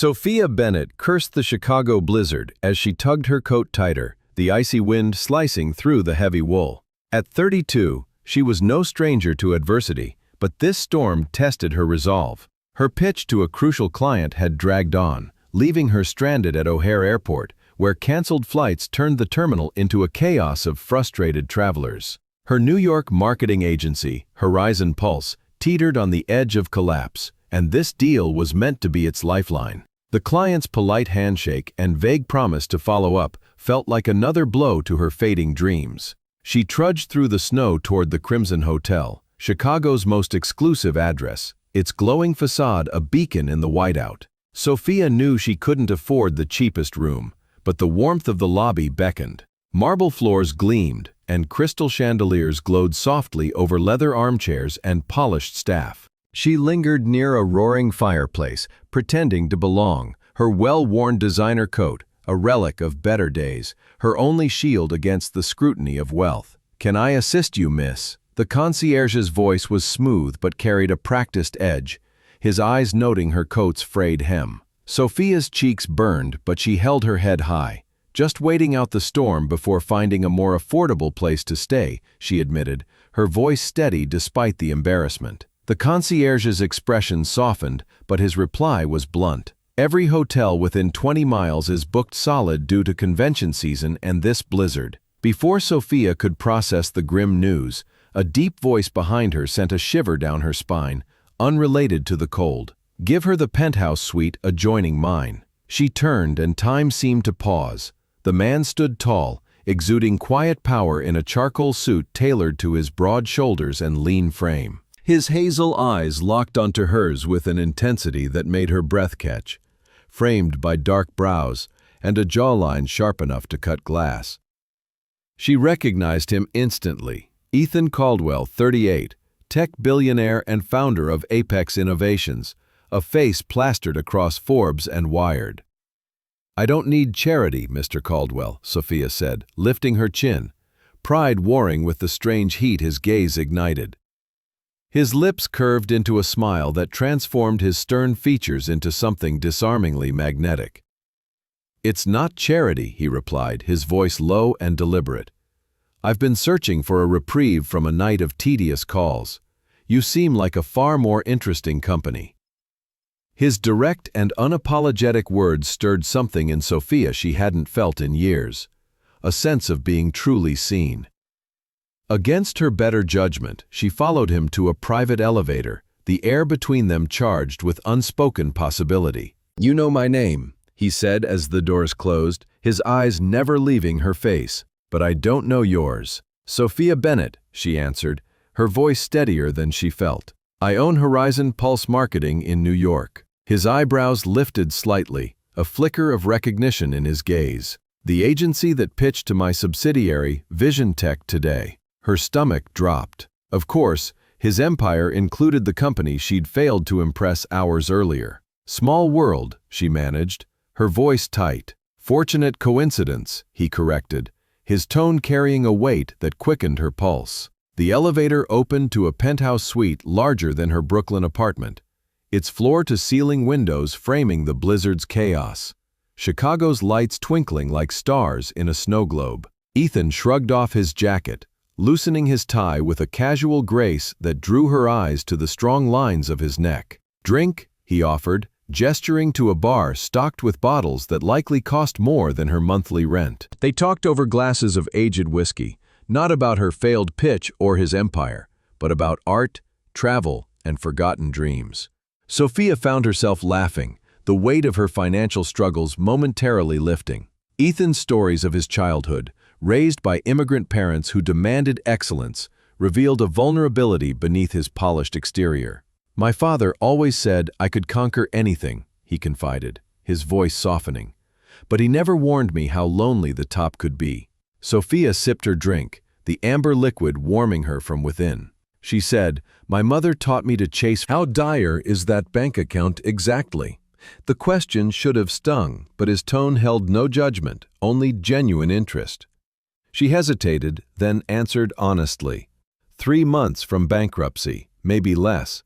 Sophia Bennett cursed the Chicago blizzard as she tugged her coat tighter, the icy wind slicing through the heavy wool. At 32, she was no stranger to adversity, but this storm tested her resolve. Her pitch to a crucial client had dragged on, leaving her stranded at O'Hare Airport, where canceled flights turned the terminal into a chaos of frustrated travelers. Her New York marketing agency, Horizon Pulse, teetered on the edge of collapse, and this deal was meant to be its lifeline. The client's polite handshake and vague promise to follow up felt like another blow to her fading dreams. She trudged through the snow toward the Crimson Hotel, Chicago's most exclusive address, its glowing facade a beacon in the whiteout. Sophia knew she couldn't afford the cheapest room, but the warmth of the lobby beckoned. Marble floors gleamed, and crystal chandeliers glowed softly over leather armchairs and polished staff. She lingered near a roaring fireplace, pretending to belong, her well-worn designer coat, a relic of better days, her only shield against the scrutiny of wealth. "Can I assist you, miss?" The concierge's voice was smooth but carried a practiced edge, his eyes noting her coat's frayed hem. Sophia's cheeks burned, but she held her head high. "Just waiting out the storm before finding a more affordable place to stay," she admitted, her voice steady despite the embarrassment. The concierge's expression softened, but his reply was blunt. "Every hotel within 20 miles is booked solid due to convention season and this blizzard." Before Sophia could process the grim news, a deep voice behind her sent a shiver down her spine, unrelated to the cold. "Give her the penthouse suite adjoining mine." She turned and time seemed to pause. The man stood tall, exuding quiet power in a charcoal suit tailored to his broad shoulders and lean frame. His hazel eyes locked onto hers with an intensity that made her breath catch, framed by dark brows and a jawline sharp enough to cut glass. She recognized him instantly. Ethan Caldwell, 38, tech billionaire and founder of Apex Innovations, a face plastered across Forbes and Wired. "I don't need charity, Mr. Caldwell," Sophia said, lifting her chin, pride warring with the strange heat his gaze ignited. His lips curved into a smile that transformed his stern features into something disarmingly magnetic. "It's not charity," he replied, his voice low and deliberate. "I've been searching for a reprieve from a night of tedious calls. You seem like a far more interesting company." His direct and unapologetic words stirred something in Sophia she hadn't felt in years, a sense of being truly seen. Against her better judgment, she followed him to a private elevator, the air between them charged with unspoken possibility. "You know my name," he said as the doors closed, his eyes never leaving her face. "But I don't know yours." "Sophia Bennett," she answered, her voice steadier than she felt. "I own Horizon Pulse Marketing in New York." His eyebrows lifted slightly, a flicker of recognition in his gaze. "The agency that pitched to my subsidiary, Vision Tech, today." Her stomach dropped. Of course, his empire included the company she'd failed to impress hours earlier. "Small world," she managed, her voice tight. "Fortunate coincidence," he corrected, his tone carrying a weight that quickened her pulse. The elevator opened to a penthouse suite larger than her Brooklyn apartment, its floor-to-ceiling windows framing the blizzard's chaos, Chicago's lights twinkling like stars in a snow globe. Ethan shrugged off his jacket, loosening his tie with a casual grace that drew her eyes to the strong lines of his neck. "Drink," he offered, gesturing to a bar stocked with bottles that likely cost more than her monthly rent. They talked over glasses of aged whiskey, not about her failed pitch or his empire, but about art, travel, and forgotten dreams. Sophia found herself laughing, the weight of her financial struggles momentarily lifting. Ethan's stories of his childhood, raised by immigrant parents who demanded excellence, revealed a vulnerability beneath his polished exterior. "My father always said I could conquer anything," he confided, his voice softening. "But he never warned me how lonely the top could be." Sophia sipped her drink, the amber liquid warming her from within. She said, "My mother taught me to chase." "How dire is that bank account exactly?" The question should have stung, but his tone held no judgment, only genuine interest. She hesitated, then answered honestly. 3 months from bankruptcy, maybe less.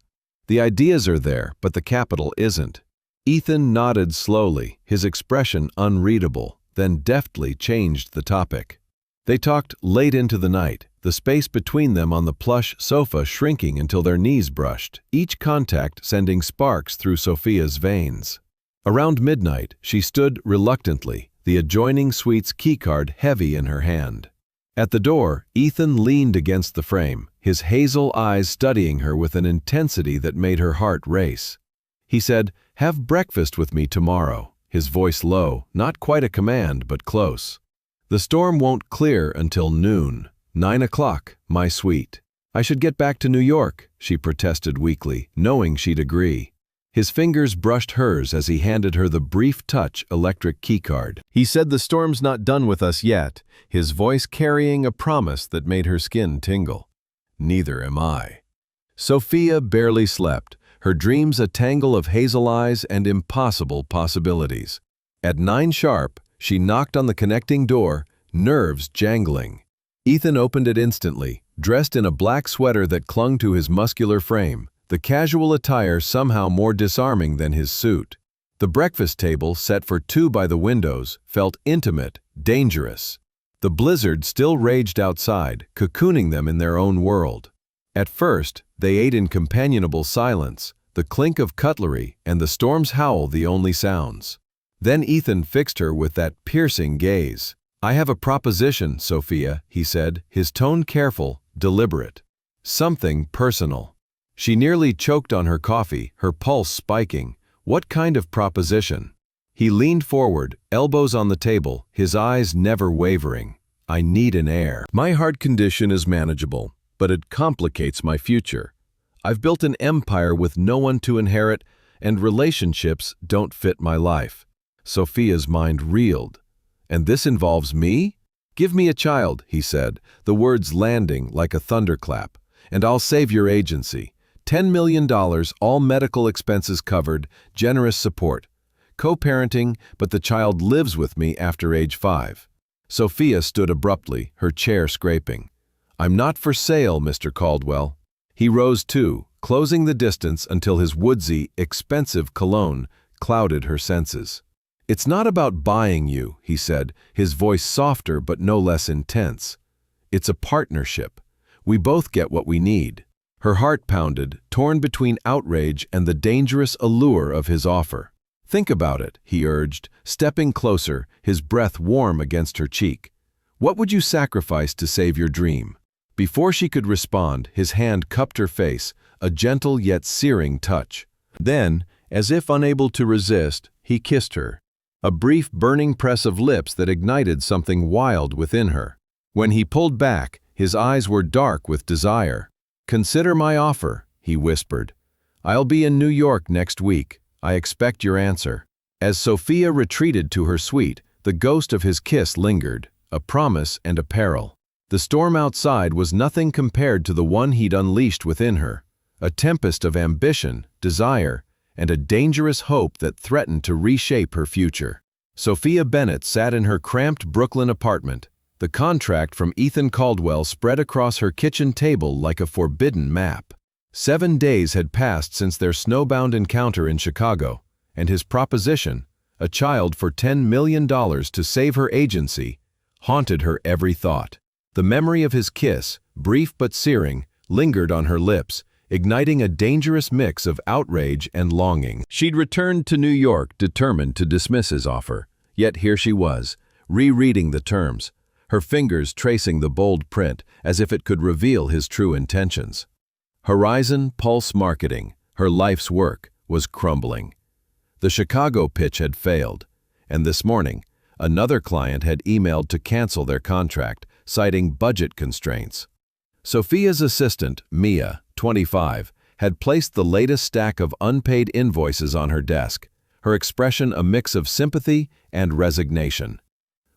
The ideas are there, but the capital isn't." Ethan nodded slowly, his expression unreadable, then deftly changed the topic. They talked late into the night, the space between them on the plush sofa shrinking until their knees brushed, each contact sending sparks through Sophia's veins. Around midnight, she stood reluctantly, the adjoining suite's keycard heavy in her hand. At the door, Ethan leaned against the frame, his hazel eyes studying her with an intensity that made her heart race. He said, "Have breakfast with me tomorrow," his voice low, not quite a command, but close. "The storm won't clear until noon. 9 o'clock, my sweet." "I should get back to New York," she protested weakly, knowing she'd agree. His fingers brushed hers as he handed her the brief touch electric keycard. He said the storm's not done with us yet, his voice carrying a promise that made her skin tingle. Neither am I. Sophia barely slept, her dreams a tangle of hazel eyes and impossible possibilities. At 9 sharp, she knocked on the connecting door, nerves jangling. Ethan opened it instantly, dressed in a black sweater that clung to his muscular frame, the casual attire somehow more disarming than his suit. The breakfast table, set for 2 by the windows, felt intimate, dangerous. The blizzard still raged outside, cocooning them in their own world. At first, they ate in companionable silence, the clink of cutlery and the storm's howl the only sounds. Then Ethan fixed her with that piercing gaze. "I have a proposition, Sophia," he said, his tone careful, deliberate. "Something personal." She nearly choked on her coffee, her pulse spiking. What kind of proposition? He leaned forward, elbows on the table, his eyes never wavering. "I need an heir. My heart condition is manageable, but it complicates my future. I've built an empire with no one to inherit, and relationships don't fit my life." Sophia's mind reeled. "And this involves me? Give me a child," he said, the words landing like a thunderclap, "and I'll save your agency. $10 million, all medical expenses covered, generous support. Co-parenting, but the child lives with me after age 5. Sophia stood abruptly, her chair scraping. "I'm not for sale, Mr. Caldwell." He rose too, closing the distance until his woodsy, expensive cologne clouded her senses. "It's not about buying you," he said, his voice softer but no less intense. "It's a partnership. We both get what we need." Her heart pounded, torn between outrage and the dangerous allure of his offer. "Think about it," he urged, stepping closer, his breath warm against her cheek. "What would you sacrifice to save your dream?" Before she could respond, his hand cupped her face, a gentle yet searing touch. Then, as if unable to resist, he kissed her. A brief burning press of lips that ignited something wild within her. When he pulled back, his eyes were dark with desire. "Consider my offer," he whispered. "I'll be in New York next week. I expect your answer." As Sophia retreated to her suite, the ghost of his kiss lingered, a promise and a peril. The storm outside was nothing compared to the one he'd unleashed within her, a tempest of ambition, desire, and a dangerous hope that threatened to reshape her future. Sophia Bennett sat in her cramped Brooklyn apartment, the contract from Ethan Caldwell spread across her kitchen table like a forbidden map. 7 days had passed since their snowbound encounter in Chicago, and his proposition, a child for $10 million to save her agency, haunted her every thought. The memory of his kiss, brief but searing, lingered on her lips, igniting a dangerous mix of outrage and longing. She'd returned to New York determined to dismiss his offer, yet here she was, rereading the terms, her fingers tracing the bold print as if it could reveal his true intentions. Horizon Pulse Marketing, her life's work, was crumbling. The Chicago pitch had failed, and this morning, another client had emailed to cancel their contract, citing budget constraints. Sophia's assistant, Mia, 25, had placed the latest stack of unpaid invoices on her desk, her expression a mix of sympathy and resignation.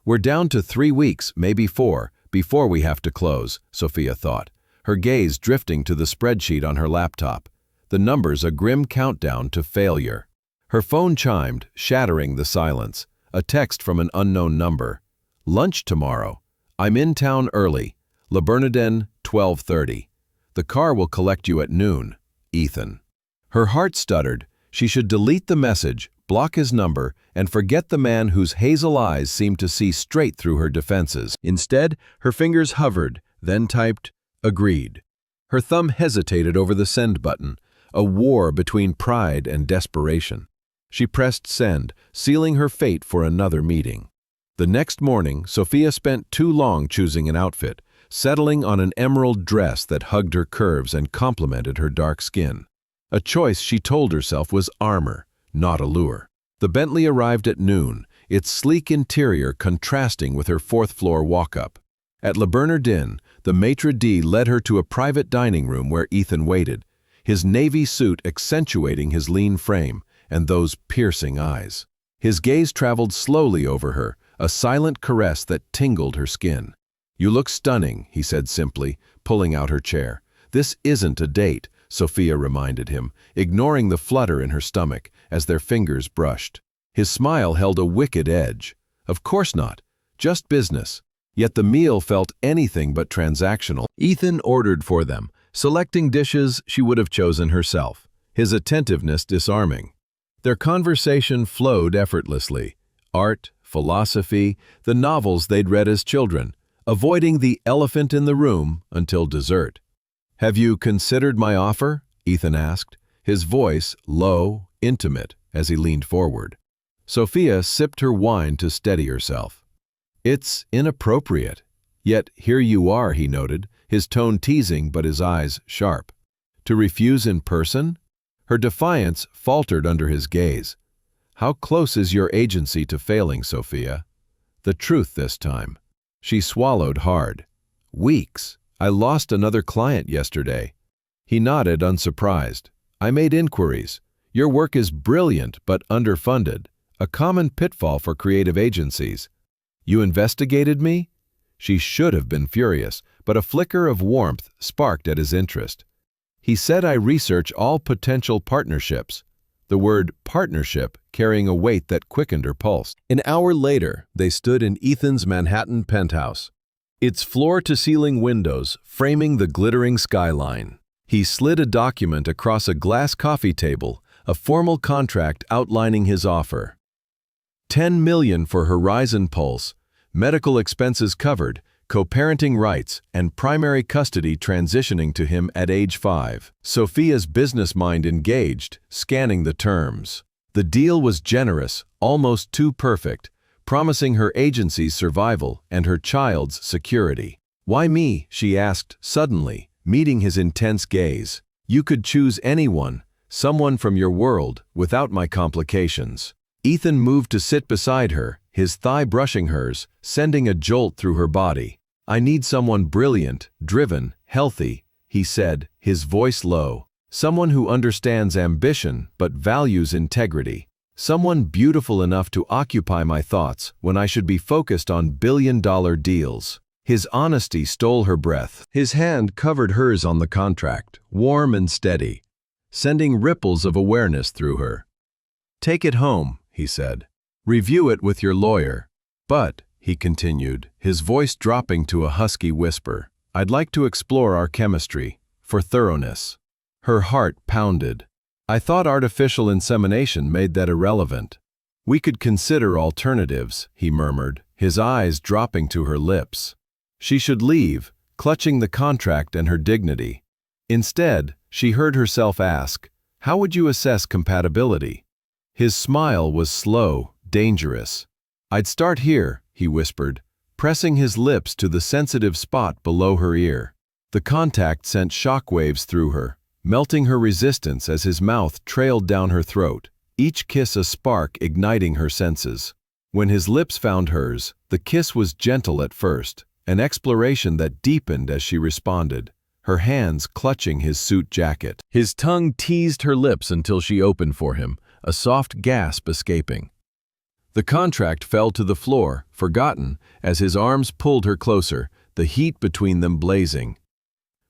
"We're down to 3 weeks, maybe 4, before we have to close," Sophia thought, her gaze drifting to the spreadsheet on her laptop, the numbers a grim countdown to failure. Her phone chimed, shattering the silence, a text from an unknown number. "Lunch tomorrow. I'm in town early. Le Bernardin, 12:30. The car will collect you at noon. Ethan." Her heart stuttered. She should delete the message, block his number, and forget the man whose hazel eyes seemed to see straight through her defenses. Instead, her fingers hovered, then typed, "Agreed." Her thumb hesitated over the send button, a war between pride and desperation. She pressed send, sealing her fate for another meeting. The next morning, Sophia spent too long choosing an outfit, settling on an emerald dress that hugged her curves and complemented her dark skin. A choice she told herself was armor, not allure. The Bentley arrived at noon, its sleek interior contrasting with her fourth-floor walk-up. At Le Bernardin, the maitre d' led her to a private dining room where Ethan waited, his navy suit accentuating his lean frame and those piercing eyes. His gaze traveled slowly over her, a silent caress that tingled her skin. "You look stunning," he said simply, pulling out her chair. "This isn't a date," Sophia reminded him, ignoring the flutter in her stomach as their fingers brushed. His smile held a wicked edge. Of course not, just business. Yet the meal felt anything but transactional. Ethan ordered for them, selecting dishes she would have chosen herself, his attentiveness disarming. Their conversation flowed effortlessly. Art, philosophy, the novels they'd read as children, avoiding the elephant in the room until dessert. "Have you considered my offer?" Ethan asked, his voice low, intimate, as he leaned forward. Sophia sipped her wine to steady herself. "It's inappropriate. Yet here you are," he noted, his tone teasing but his eyes sharp. "To refuse in person?" Her defiance faltered under his gaze. "How close is your agency to failing, Sophia?" The truth this time. She swallowed hard. "Weeks. I lost another client yesterday." He nodded, unsurprised. "I made inquiries. Your work is brilliant but underfunded, a common pitfall for creative agencies." "You investigated me?" She should have been furious, but a flicker of warmth sparked at his interest. "He said I research all potential partnerships." The word partnership carrying a weight that quickened her pulse. An hour later, they stood in Ethan's Manhattan penthouse, its floor-to-ceiling windows framing the glittering skyline. He slid a document across a glass coffee table, a formal contract outlining his offer. $10 million for Horizon Pulse, medical expenses covered, co-parenting rights, and primary custody transitioning to him at age 5. Sophia's business mind engaged, scanning the terms. The deal was generous, almost too perfect, promising her agency's survival and her child's security. "Why me?" she asked suddenly, meeting his intense gaze. "You could choose anyone, someone from your world, without my complications." Ethan moved to sit beside her, his thigh brushing hers, sending a jolt through her body. "I need someone brilliant, driven, healthy," he said, his voice low. "Someone who understands ambition but values integrity. Someone beautiful enough to occupy my thoughts when I should be focused on billion-dollar deals." His honesty stole her breath. His hand covered hers on the contract, warm and steady, sending ripples of awareness through her. "Take it home," he said. "Review it with your lawyer. But," he continued, his voice dropping to a husky whisper, "I'd like to explore our chemistry, for thoroughness." Her heart pounded. "I thought artificial insemination made that irrelevant." "We could consider alternatives," he murmured, his eyes dropping to her lips. She should leave, clutching the contract and her dignity. Instead, she heard herself ask, "How would you assess compatibility?" His smile was slow, dangerous. "I'd start here," he whispered, pressing his lips to the sensitive spot below her ear. The contact sent shockwaves through her, melting her resistance as his mouth trailed down her throat, each kiss a spark igniting her senses. When his lips found hers, the kiss was gentle at first, an exploration that deepened as she responded, her hands clutching his suit jacket. His tongue teased her lips until she opened for him, a soft gasp escaping. The contract fell to the floor, forgotten, as his arms pulled her closer, the heat between them blazing.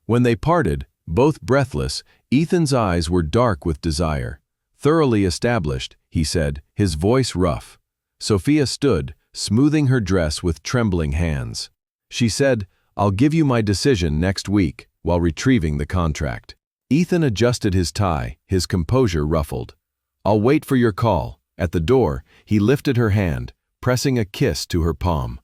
When they parted, both breathless, Ethan's eyes were dark with desire. "Thoroughly established," he said, his voice rough. Sophia stood, smoothing her dress with trembling hands. She said, "I'll give you my decision next week," while retrieving the contract. Ethan adjusted his tie, his composure ruffled. "I'll wait for your call, At the door, he lifted her hand, pressing a kiss to her palm.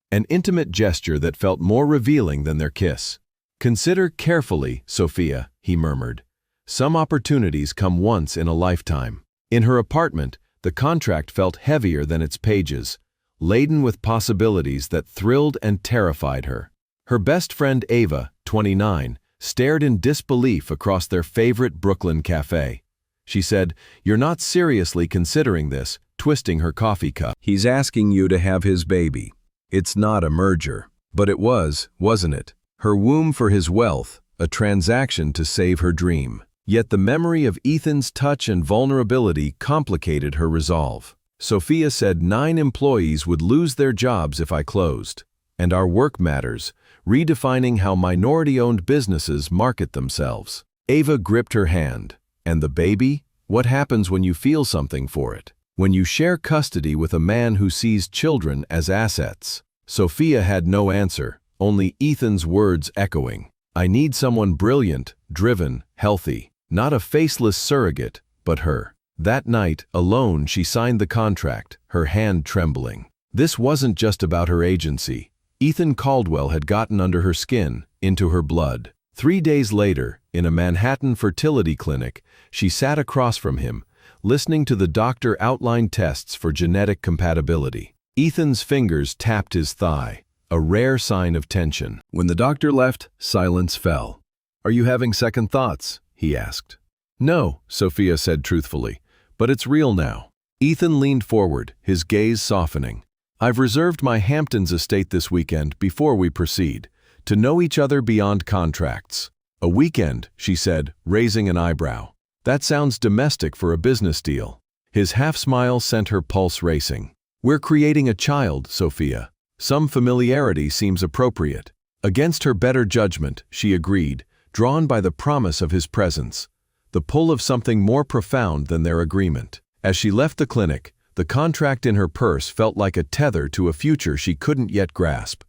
An intimate gesture that felt more revealing than their kiss. "Consider carefully, Sophia," he murmured. "Some opportunities come once in a lifetime." In her apartment, the contract felt heavier than its pages, laden with possibilities that thrilled and terrified her. Her best friend Ava, 29, stared in disbelief across their favorite Brooklyn cafe. She said, "You're not seriously considering this," twisting her coffee cup. "He's asking you to have his baby. It's not a merger." But it was, wasn't it? Her womb for his wealth, a transaction to save her dream. Yet the memory of Ethan's touch and vulnerability complicated her resolve. Sophia said 9 employees would lose their jobs if I closed. And our work matters, redefining how minority-owned businesses market themselves. Ava gripped her hand. And the baby? What happens when you feel something for it? When you share custody with a man who sees children as assets? Sophia had no answer, only Ethan's words echoing. "I need someone brilliant, driven, healthy. Not a faceless surrogate, but her." That night, alone, she signed the contract, her hand trembling. This wasn't just about her agency. Ethan Caldwell had gotten under her skin, into her blood. 3 days later, in a Manhattan fertility clinic, she sat across from him, listening to the doctor outline tests for genetic compatibility. Ethan's fingers tapped his thigh, a rare sign of tension. When the doctor left, silence fell. "Are you having second thoughts?" he asked. "No," Sophia said truthfully, "but it's real now." Ethan leaned forward, his gaze softening. "I've reserved my Hamptons estate this weekend before we proceed, to know each other beyond contracts." "A weekend," she said, raising an eyebrow. "That sounds domestic for a business deal." His half-smile sent her pulse racing. "We're creating a child, Sophia. Some familiarity seems appropriate." Against her better judgment, she agreed, drawn by the promise of his presence, the pull of something more profound than their agreement. As she left the clinic, the contract in her purse felt like a tether to a future she couldn't yet grasp,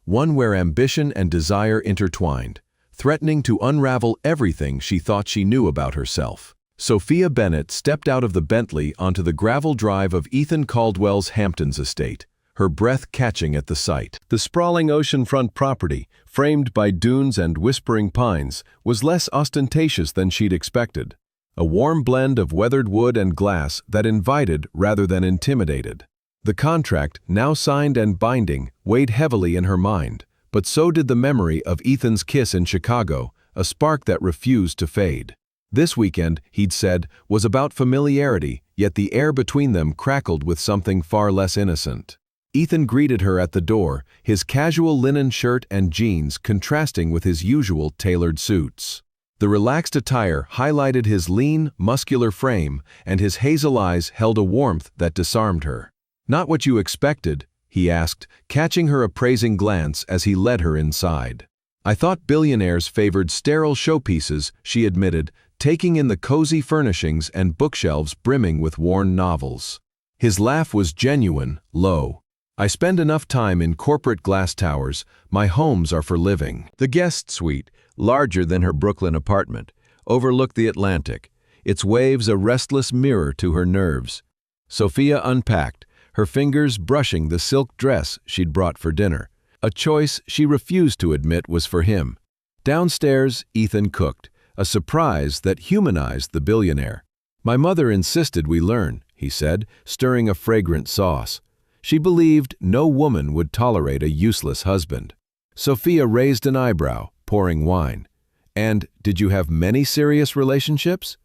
one where ambition and desire intertwined, threatening to unravel everything she thought she knew about herself. Sophia Bennett stepped out of the Bentley onto the gravel drive of Ethan Caldwell's Hamptons estate, her breath catching at the sight. The sprawling oceanfront property, framed by dunes and whispering pines, was less ostentatious than she'd expected. A warm blend of weathered wood and glass that invited rather than intimidated. The contract, now signed and binding, weighed heavily in her mind, but so did the memory of Ethan's kiss in Chicago, a spark that refused to fade. This weekend, he'd said, was about familiarity, yet the air between them crackled with something far less innocent. Ethan greeted her at the door, his casual linen shirt and jeans contrasting with his usual tailored suits. The relaxed attire highlighted his lean, muscular frame, and his hazel eyes held a warmth that disarmed her. "Not what you expected?" he asked, catching her appraising glance as he led her inside. "I thought billionaires favored sterile showpieces," she admitted, taking in the cozy furnishings and bookshelves brimming with worn novels. His laugh was genuine, low. "I spend enough time in corporate glass towers. My homes are for living." The guest suite, larger than her Brooklyn apartment, overlooked the Atlantic, its waves a restless mirror to her nerves. Sophia unpacked, her fingers brushing the silk dress she'd brought for dinner, a choice she refused to admit was for him. Downstairs, Ethan cooked, a surprise that humanized the billionaire. "My mother insisted we learn," he said, stirring a fragrant sauce. She believed no woman would tolerate a useless husband. Sophia raised an eyebrow, pouring wine. "And did you have many serious relationships?"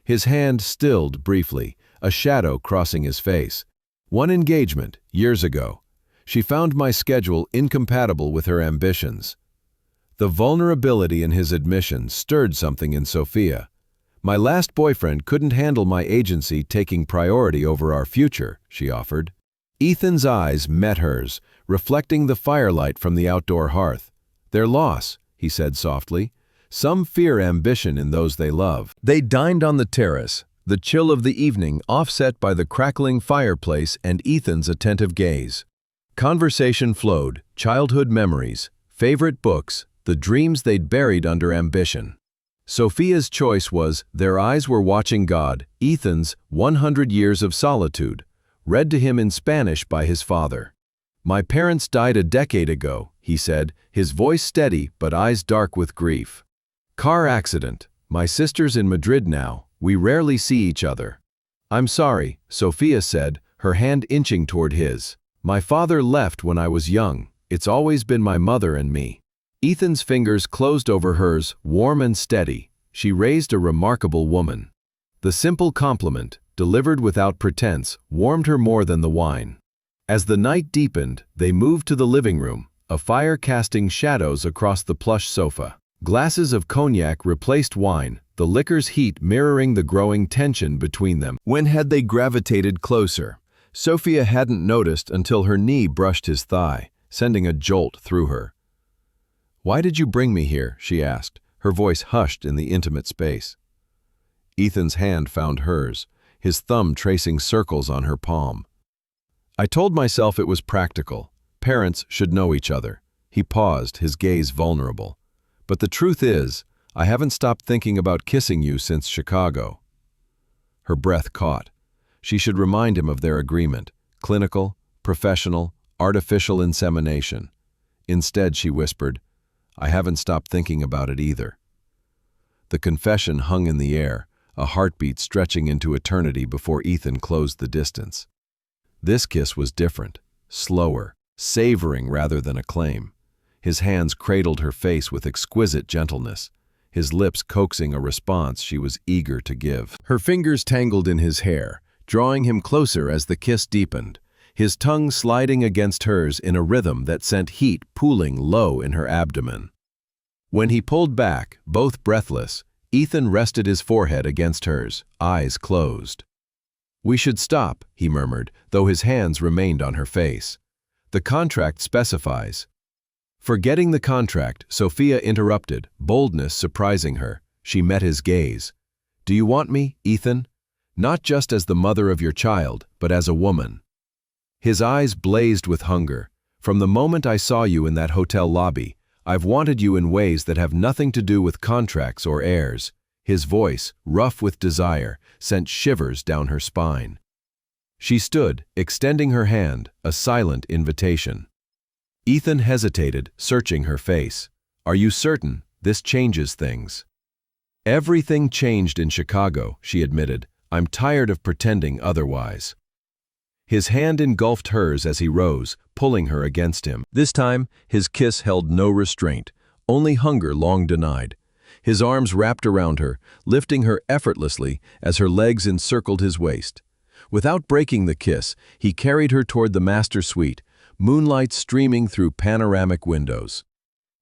His hand stilled briefly, a shadow crossing his face. "One engagement, years ago. She found my schedule incompatible with her ambitions." The vulnerability in his admission stirred something in Sophia. "My last boyfriend couldn't handle my agency taking priority over our future," she offered. Ethan's eyes met hers, reflecting the firelight from the outdoor hearth. "Their loss," he said softly. "Some fear ambition in those they love." They dined on the terrace, the chill of the evening offset by the crackling fireplace and Ethan's attentive gaze. Conversation flowed, childhood memories, favorite books, the dreams they'd buried under ambition. Sophia's choice was Their Eyes Were Watching God, Ethan's 100 Years of Solitude, read to him in Spanish by his father. "My parents died a decade ago," he said, his voice steady but eyes dark with grief. "Car accident. My sister's in Madrid now. We rarely see each other." "I'm sorry," Sophia said, her hand inching toward his. "My father left when I was young. It's always been my mother and me." Ethan's fingers closed over hers, warm and steady. She raised a remarkable woman. The simple compliment, delivered without pretense, warmed her more than the wine. As the night deepened, they moved to the living room, a fire casting shadows across the plush sofa. Glasses of cognac replaced wine, the liquor's heat mirroring the growing tension between them. When had they gravitated closer? Sophia hadn't noticed until her knee brushed his thigh, sending a jolt through her. "Why did you bring me here?" she asked, her voice hushed in the intimate space. Ethan's hand found hers, his thumb tracing circles on her palm. "I told myself it was practical. Parents should know each other." He paused, his gaze vulnerable. "But the truth is, I haven't stopped thinking about kissing you since Chicago." Her breath caught. She should remind him of their agreement: clinical, professional, artificial insemination. Instead, she whispered, "I haven't stopped thinking about it either." The confession hung in the air, a heartbeat stretching into eternity before Ethan closed the distance. This kiss was different, slower, savoring rather than a claim. His hands cradled her face with exquisite gentleness, his lips coaxing a response she was eager to give. Her fingers tangled in his hair, drawing him closer as the kiss deepened, his tongue sliding against hers in a rhythm that sent heat pooling low in her abdomen. When he pulled back, both breathless, Ethan rested his forehead against hers, eyes closed. "We should stop," he murmured, though his hands remained on her face. "The contract specifies." Forgetting the contract, Sophia interrupted, boldness surprising her. She met his gaze. "Do you want me, Ethan? Not just as the mother of your child, but as a woman." His eyes blazed with hunger. "From the moment I saw you in that hotel lobby, I've wanted you in ways that have nothing to do with contracts or heirs." His voice, rough with desire, sent shivers down her spine. She stood, extending her hand, a silent invitation. Ethan hesitated, searching her face. "Are you certain? This changes things." "Everything changed in Chicago," she admitted. "I'm tired of pretending otherwise." His hand engulfed hers as he rose, pulling her against him. This time, his kiss held no restraint, only hunger long denied. His arms wrapped around her, lifting her effortlessly as her legs encircled his waist. Without breaking the kiss, he carried her toward the master suite, moonlight streaming through panoramic windows.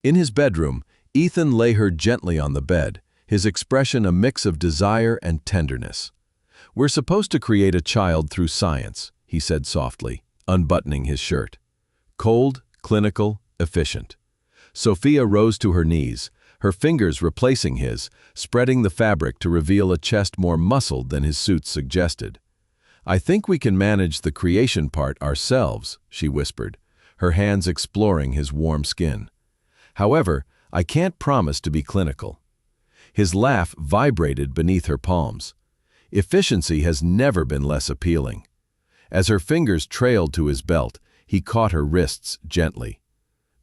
In his bedroom, Ethan lay her gently on the bed, his expression a mix of desire and tenderness. "We're supposed to create a child through science," he said softly, unbuttoning his shirt. "Cold, clinical, efficient." Sophia rose to her knees, her fingers replacing his, spreading the fabric to reveal a chest more muscled than his suit suggested. "I think we can manage the creation part ourselves," she whispered, her hands exploring his warm skin. "However, I can't promise to be clinical." His laugh vibrated beneath her palms. Efficiency has never been less appealing. As her fingers trailed to his belt, he caught her wrists gently.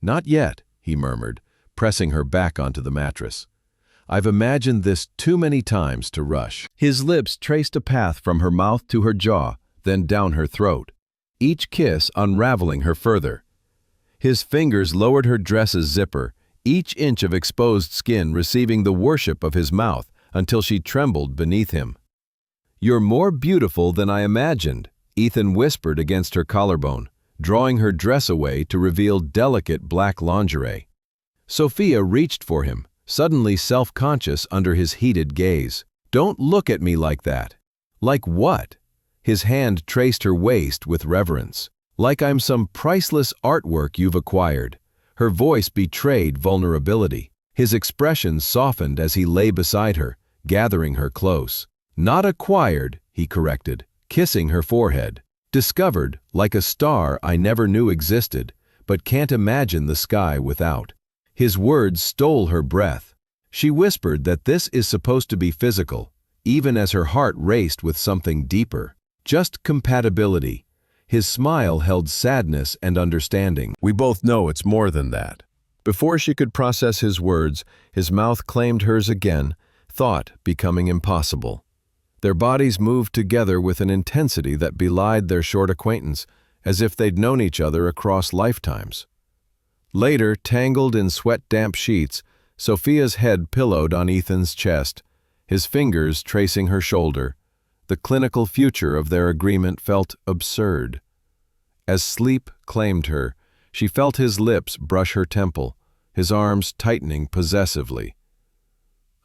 "Not yet," he murmured, pressing her back onto the mattress. "I've imagined this too many times to rush." His lips traced a path from her mouth to her jaw, then down her throat, each kiss unraveling her further. His fingers lowered her dress's zipper, each inch of exposed skin receiving the worship of his mouth until she trembled beneath him. "You're more beautiful than I imagined," Ethan whispered against her collarbone, drawing her dress away to reveal delicate black lingerie. Sophia reached for him, suddenly self-conscious under his heated gaze. "Don't look at me like that." "Like what?" His hand traced her waist with reverence. "Like I'm some priceless artwork you've acquired." Her voice betrayed vulnerability. His expression softened as he lay beside her, gathering her close. "Not acquired," he corrected, kissing her forehead. "Discovered, like a star I never knew existed, but can't imagine the sky without." His words stole her breath. She whispered that this is supposed to be physical, even as her heart raced with something deeper. Just compatibility. His smile held sadness and understanding. We both know it's more than that. Before she could process his words, his mouth claimed hers again, thought becoming impossible. Their bodies moved together with an intensity that belied their short acquaintance, as if they'd known each other across lifetimes. Later, tangled in sweat-damp sheets, Sophia's head pillowed on Ethan's chest, his fingers tracing her shoulder. The clinical future of their agreement felt absurd. As sleep claimed her, she felt his lips brush her temple, his arms tightening possessively.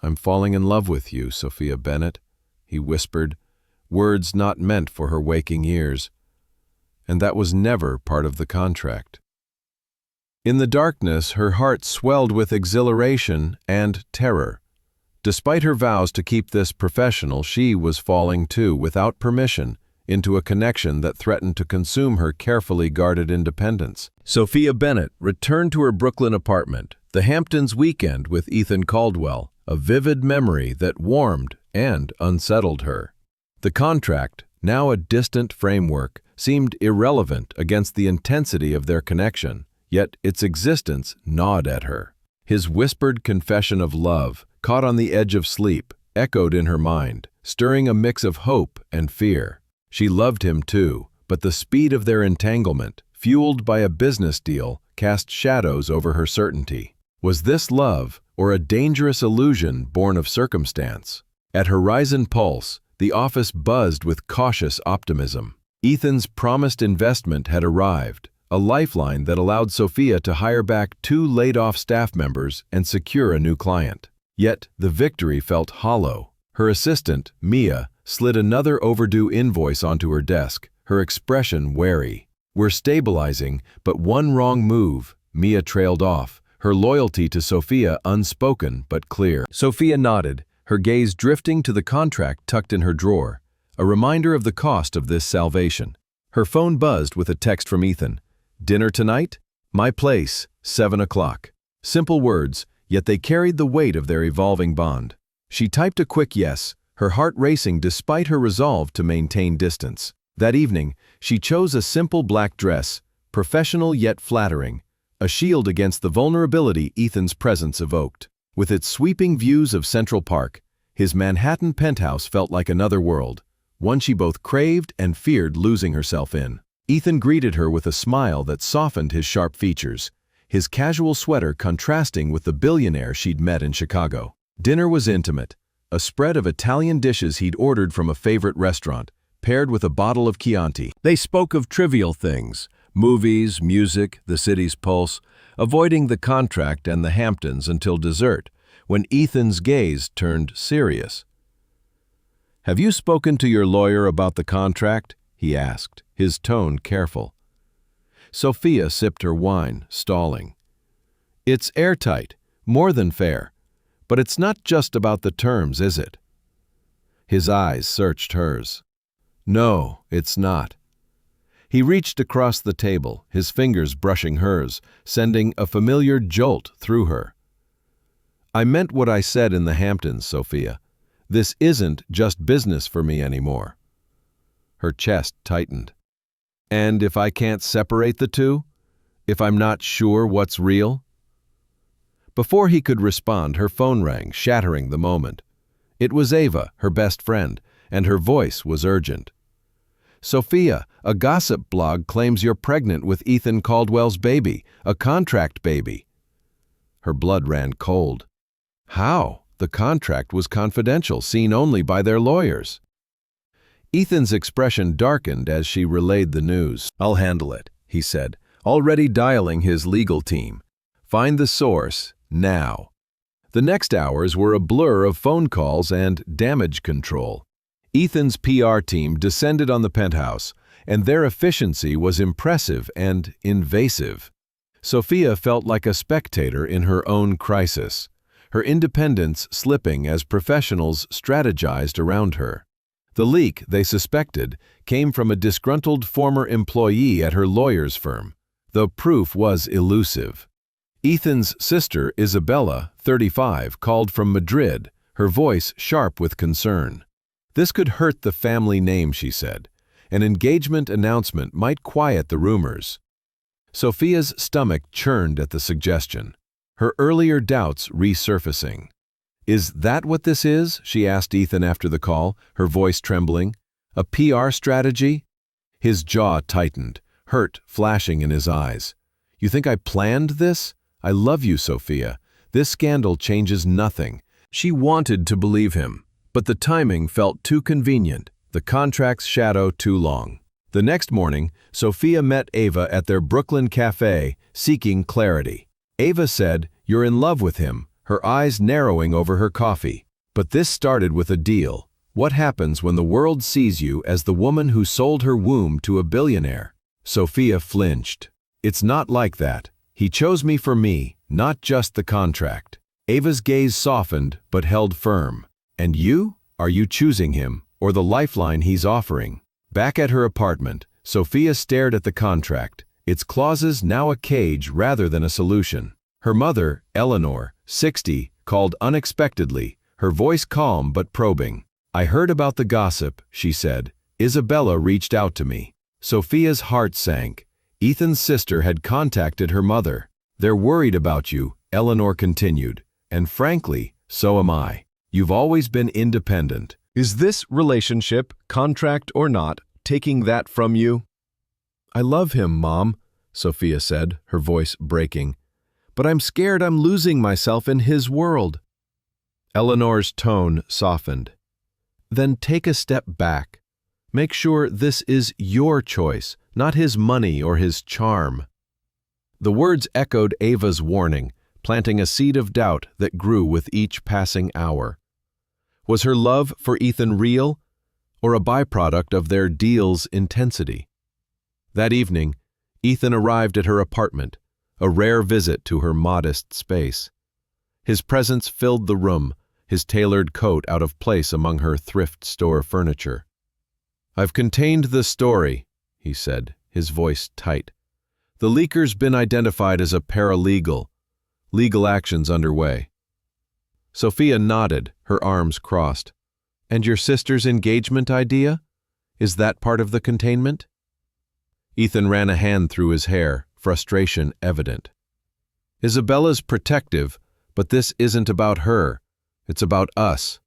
"I'm falling in love with you, Sophia Bennett," he whispered, words not meant for her waking ears. And that was never part of the contract. In the darkness, her heart swelled with exhilaration and terror. Despite her vows to keep this professional, she was falling too, without permission, into a connection that threatened to consume her carefully guarded independence. Sophia Bennett returned to her Brooklyn apartment, the Hamptons weekend with Ethan Caldwell, a vivid memory that warmed and unsettled her. The contract, now a distant framework, seemed irrelevant against the intensity of their connection, yet its existence gnawed at her. His whispered confession of love, caught on the edge of sleep, echoed in her mind, stirring a mix of hope and fear. She loved him too, but the speed of their entanglement, fueled by a business deal, cast shadows over her certainty. Was this love, or a dangerous illusion born of circumstance? At Horizon Pulse, the office buzzed with cautious optimism. Ethan's promised investment had arrived, a lifeline that allowed Sophia to hire back 2 laid-off staff members and secure a new client. Yet the victory felt hollow. Her assistant, Mia, slid another overdue invoice onto her desk, her expression wary. "We're stabilizing, but one wrong move," Mia trailed off, her loyalty to Sophia unspoken but clear. Sophia nodded, her gaze drifting to the contract tucked in her drawer, a reminder of the cost of this salvation. Her phone buzzed with a text from Ethan. "Dinner tonight? My place, 7 o'clock." Simple words, yet they carried the weight of their evolving bond. She typed a quick yes, her heart racing despite her resolve to maintain distance. That evening, she chose a simple black dress, professional yet flattering, a shield against the vulnerability Ethan's presence evoked. With its sweeping views of Central Park, his Manhattan penthouse felt like another world, one she both craved and feared losing herself in. Ethan greeted her with a smile that softened his sharp features, his casual sweater contrasting with the billionaire she'd met in Chicago. Dinner was intimate, a spread of Italian dishes he'd ordered from a favorite restaurant, paired with a bottle of Chianti. They spoke of trivial things, movies, music, the city's pulse, avoiding the contract and the Hamptons until dessert, when Ethan's gaze turned serious. "Have you spoken to your lawyer about the contract?" he asked, his tone careful. Sophia sipped her wine, stalling. "It's airtight, more than fair. But it's not just about the terms, is it?" His eyes searched hers. "No, it's not." He reached across the table, his fingers brushing hers, sending a familiar jolt through her. "I meant what I said in the Hamptons, Sophia. This isn't just business for me anymore." Her chest tightened. "And if I can't separate the two? If I'm not sure what's real?" Before he could respond, her phone rang, shattering the moment. It was Ava, her best friend, and her voice was urgent. "Sophia, a gossip blog claims you're pregnant with Ethan Caldwell's baby, a contract baby." Her blood ran cold. How? The contract was confidential, seen only by their lawyers. Ethan's expression darkened as she relayed the news. "I'll handle it," he said, already dialing his legal team. "Find the source, now." The next hours were a blur of phone calls and damage control. Ethan's PR team descended on the penthouse, and their efficiency was impressive and invasive. Sophia felt like a spectator in her own crisis, her independence slipping as professionals strategized around her. The leak, they suspected, came from a disgruntled former employee at her lawyer's firm, though proof was elusive. Ethan's sister, Isabella, 35, called from Madrid, her voice sharp with concern. This could hurt the family name, she said. An engagement announcement might quiet the rumors. Sophia's stomach churned at the suggestion, her earlier doubts resurfacing. "Is that what this is?" she asked Ethan after the call, her voice trembling. "A PR strategy?" His jaw tightened, hurt flashing in his eyes. "You think I planned this? I love you, Sophia. This scandal changes nothing." She wanted to believe him, but the timing felt too convenient, the contract's shadow too long. The next morning, Sophia met Ava at their Brooklyn cafe, seeking clarity. Ava said, "You're in love with him," her eyes narrowing over her coffee. But this started with a deal. What happens when the world sees you as the woman who sold her womb to a billionaire? Sophia flinched. "It's not like that. He chose me for me, not just the contract." Ava's gaze softened but held firm. "And you? Are you choosing him, or the lifeline he's offering?" Back at her apartment, Sophia stared at the contract, its clauses now a cage rather than a solution. Her mother, Eleanor, 60, called unexpectedly, her voice calm but probing. "I heard about the gossip," she said. "Isabella reached out to me." Sophia's heart sank. Ethan's sister had contacted her mother. "They're worried about you," Eleanor continued. "And frankly, so am I. You've always been independent. Is this relationship, contract or not, taking that from you?" "I love him, Mom," Sophia said, her voice breaking. "But I'm scared I'm losing myself in his world." Eleanor's tone softened. "Then take a step back. Make sure this is your choice, not his money or his charm." The words echoed Ava's warning, planting a seed of doubt that grew with each passing hour. Was her love for Ethan real, or a byproduct of their deal's intensity? That evening, Ethan arrived at her apartment, a rare visit to her modest space. His presence filled the room, his tailored coat out of place among her thrift store furniture. "I've contained the story," he said, his voice tight. "The leaker's been identified as a paralegal. Legal actions underway." Sophia nodded, her arms crossed. "And your sister's engagement idea? Is that part of the containment?" Ethan ran a hand through his hair, frustration evident. "Isabella's protective, but this isn't about her. It's about us."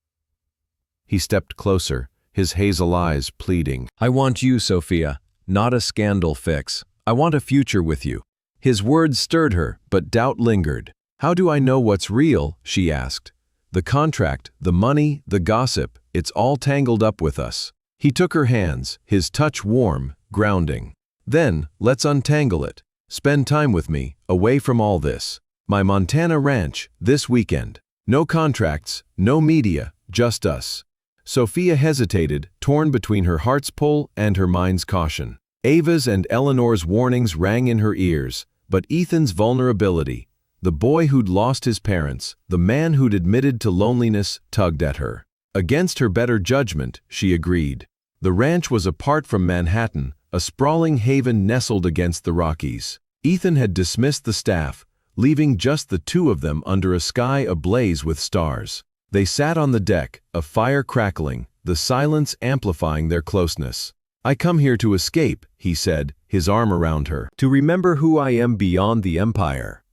He stepped closer, his hazel eyes pleading. "I want you, Sophia, not a scandal fix. I want a future with you." His words stirred her, but doubt lingered. "How do I know what's real?" she asked. "The contract, the money, the gossip, it's all tangled up with us." He took her hands, his touch warm, grounding. "Then, let's untangle it. Spend time with me, away from all this. My Montana ranch, this weekend. No contracts, no media, just us." Sophia hesitated, torn between her heart's pull and her mind's caution. Ava's and Eleanor's warnings rang in her ears, but Ethan's vulnerability, the boy who'd lost his parents, the man who'd admitted to loneliness, tugged at her. Against her better judgment, she agreed. The ranch was apart from Manhattan, a sprawling haven nestled against the Rockies. Ethan had dismissed the staff, leaving just the two of them under a sky ablaze with stars. They sat on the deck, a fire crackling, the silence amplifying their closeness. "I come here to escape," he said, his arm around her, "to remember who I am beyond the empire."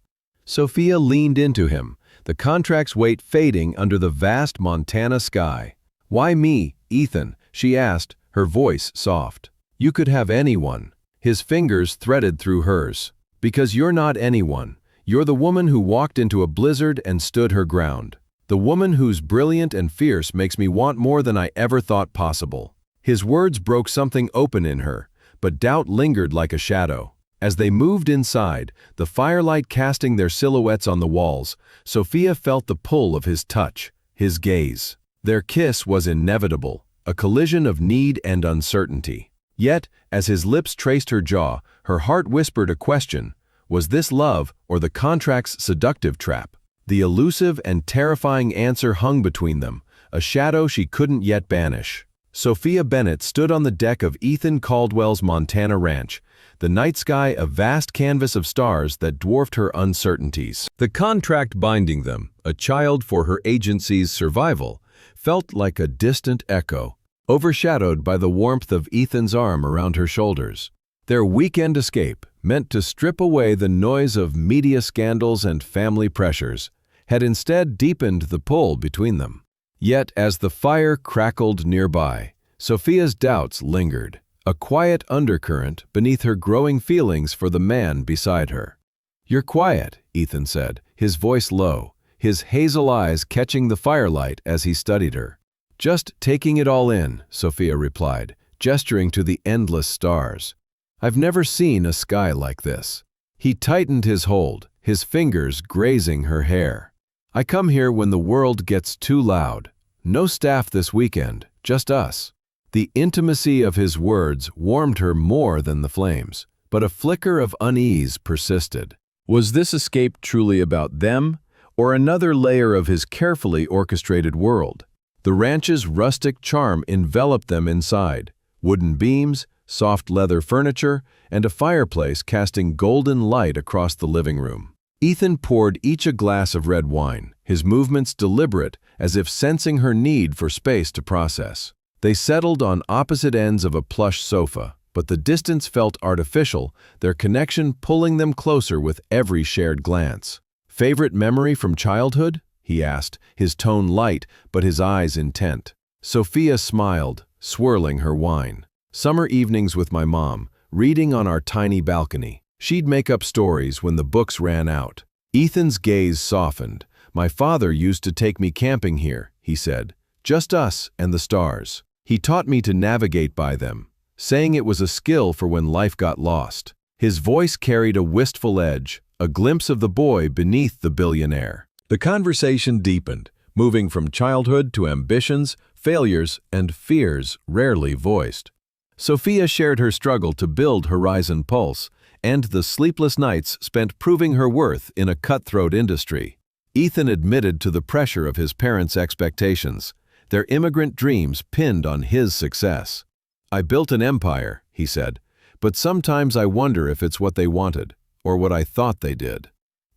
Sophia leaned into him, the contract's weight fading under the vast Montana sky. "Why me, Ethan?" she asked, her voice soft. "You could have anyone." His fingers threaded through hers. "Because you're not anyone. You're the woman who walked into a blizzard and stood her ground. The woman who's brilliant and fierce makes me want more than I ever thought possible." His words broke something open in her, but doubt lingered like a shadow. As they moved inside, the firelight casting their silhouettes on the walls, Sophia felt the pull of his touch, his gaze. Their kiss was inevitable, a collision of need and uncertainty. Yet, as his lips traced her jaw, her heart whispered a question. Was this love or the contract's seductive trap? The elusive and terrifying answer hung between them, a shadow she couldn't yet banish. Sophia Bennett stood on the deck of Ethan Caldwell's Montana ranch, the night sky a vast canvas of stars that dwarfed her uncertainties. The contract binding them, a child for her agency's survival, felt like a distant echo, overshadowed by the warmth of Ethan's arm around her shoulders. Their weekend escape, meant to strip away the noise of media scandals and family pressures, had instead deepened the pull between them. Yet as the fire crackled nearby, Sophia's doubts lingered, a quiet undercurrent beneath her growing feelings for the man beside her. "You're quiet," Ethan said, his voice low, his hazel eyes catching the firelight as he studied her. "Just taking it all in," Sophia replied, gesturing to the endless stars. "I've never seen a sky like this." He tightened his hold, his fingers grazing her hair. "I come here when the world gets too loud. No staff this weekend, just us." The intimacy of his words warmed her more than the flames, but a flicker of unease persisted. Was this escape truly about them, or another layer of his carefully orchestrated world? The ranch's rustic charm enveloped them inside, wooden beams, soft leather furniture, and a fireplace casting golden light across the living room. Ethan poured each a glass of red wine, his movements deliberate, as if sensing her need for space to process. They settled on opposite ends of a plush sofa, but the distance felt artificial, their connection pulling them closer with every shared glance. "Favorite memory from childhood?" he asked, his tone light but his eyes intent. Sophia smiled, swirling her wine. "Summer evenings with my mom, reading on our tiny balcony. She'd make up stories when the books ran out." Ethan's gaze softened. "My father used to take me camping here," he said. "Just us and the stars. He taught me to navigate by them, saying it was a skill for when life got lost." His voice carried a wistful edge, a glimpse of the boy beneath the billionaire. The conversation deepened, moving from childhood to ambitions, failures, and fears rarely voiced. Sophia shared her struggle to build Horizon Pulse, and the sleepless nights spent proving her worth in a cutthroat industry. Ethan admitted to the pressure of his parents' expectations, their immigrant dreams pinned on his success. "I built an empire," he said, "but sometimes I wonder if it's what they wanted, or what I thought they did."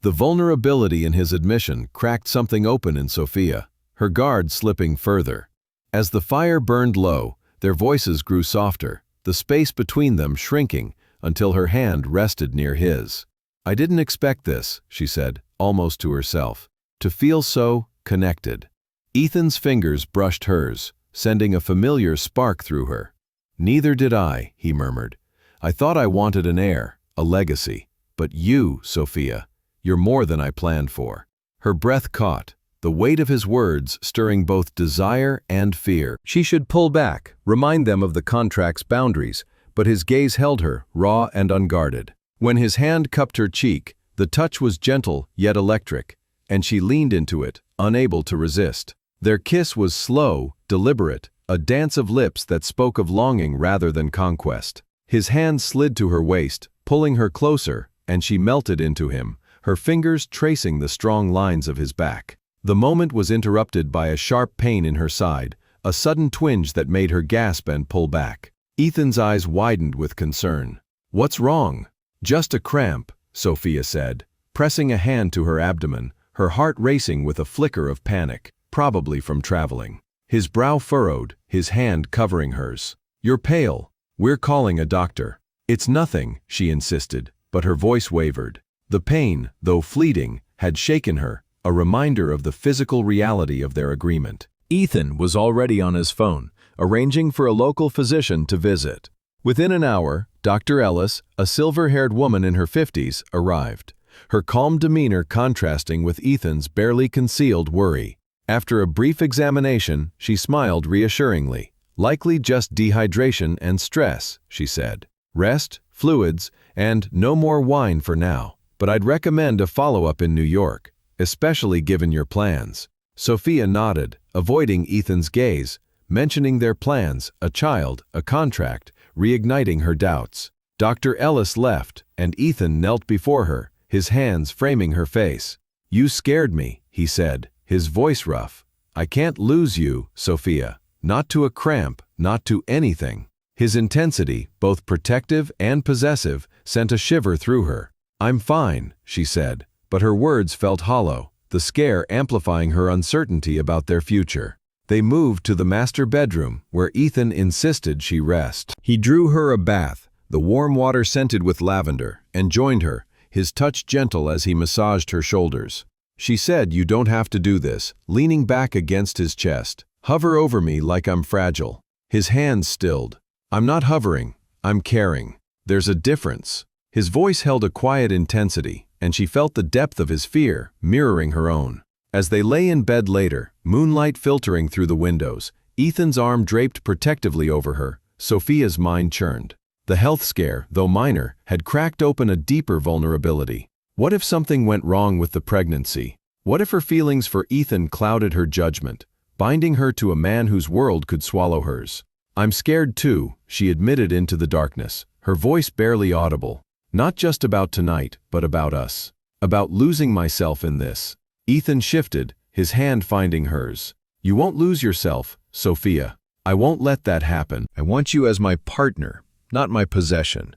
The vulnerability in his admission cracked something open in Sophia, her guard slipping further. As the fire burned low, their voices grew softer, the space between them shrinking until her hand rested near his. "I didn't expect this," she said, almost to herself, "to feel so connected." Ethan's fingers brushed hers, sending a familiar spark through her. "Neither did I," he murmured. "I thought I wanted an heir, a legacy. But you, Sophia, you're more than I planned for." Her breath caught, the weight of his words stirring both desire and fear. She should pull back, remind them of the contract's boundaries, but his gaze held her, raw and unguarded. When his hand cupped her cheek, the touch was gentle yet electric, and she leaned into it, unable to resist. Their kiss was slow, deliberate, a dance of lips that spoke of longing rather than conquest. His hand slid to her waist, pulling her closer, and she melted into him, her fingers tracing the strong lines of his back. The moment was interrupted by a sharp pain in her side, a sudden twinge that made her gasp and pull back. Ethan's eyes widened with concern. "What's wrong?" "Just a cramp," Sophia said, pressing a hand to her abdomen, her heart racing with a flicker of panic, probably from traveling. His brow furrowed, his hand covering hers. "You're pale. We're calling a doctor." "It's nothing," she insisted, but her voice wavered. The pain, though fleeting, had shaken her, a reminder of the physical reality of their agreement. Ethan was already on his phone, arranging for a local physician to visit. Within an hour, Dr. Ellis, a silver-haired woman in her 50s, arrived, her calm demeanor contrasting with Ethan's barely concealed worry. After a brief examination, she smiled reassuringly. "Likely just dehydration and stress," she said. "Rest, fluids, and no more wine for now. But I'd recommend a follow-up in New York, especially given your plans." Sophia nodded, avoiding Ethan's gaze, mentioning their plans, a child, a contract, reigniting her doubts. Dr. Ellis left, and Ethan knelt before her, his hands framing her face. "You scared me," he said, his voice rough. "I can't lose you, Sophia. not to a cramp, not to anything. His intensity, both protective and possessive, sent a shiver through her. "I'm fine," she said, but her words felt hollow, the scare amplifying her uncertainty about their future. They moved to the master bedroom, where Ethan insisted she rest. He drew her a bath, the warm water scented with lavender, and joined her, his touch gentle as he massaged her shoulders. She said, "You don't have to do this," leaning back against his chest. "Hover over me like I'm fragile." His hands stilled. "I'm not hovering, I'm caring. There's a difference." His voice held a quiet intensity, and she felt the depth of his fear, mirroring her own. As they lay in bed later, moonlight filtering through the windows, Ethan's arm draped protectively over her, Sophia's mind churned. The health scare, though minor, had cracked open a deeper vulnerability. What if something went wrong with the pregnancy? What if her feelings for Ethan clouded her judgment, binding her to a man whose world could swallow hers? "I'm scared too," she admitted into the darkness, her voice barely audible. "Not just about tonight, but about us. About losing myself in this." Ethan shifted, his hand finding hers. "You won't lose yourself, Sophia. I won't let that happen. I want you as my partner, not my possession."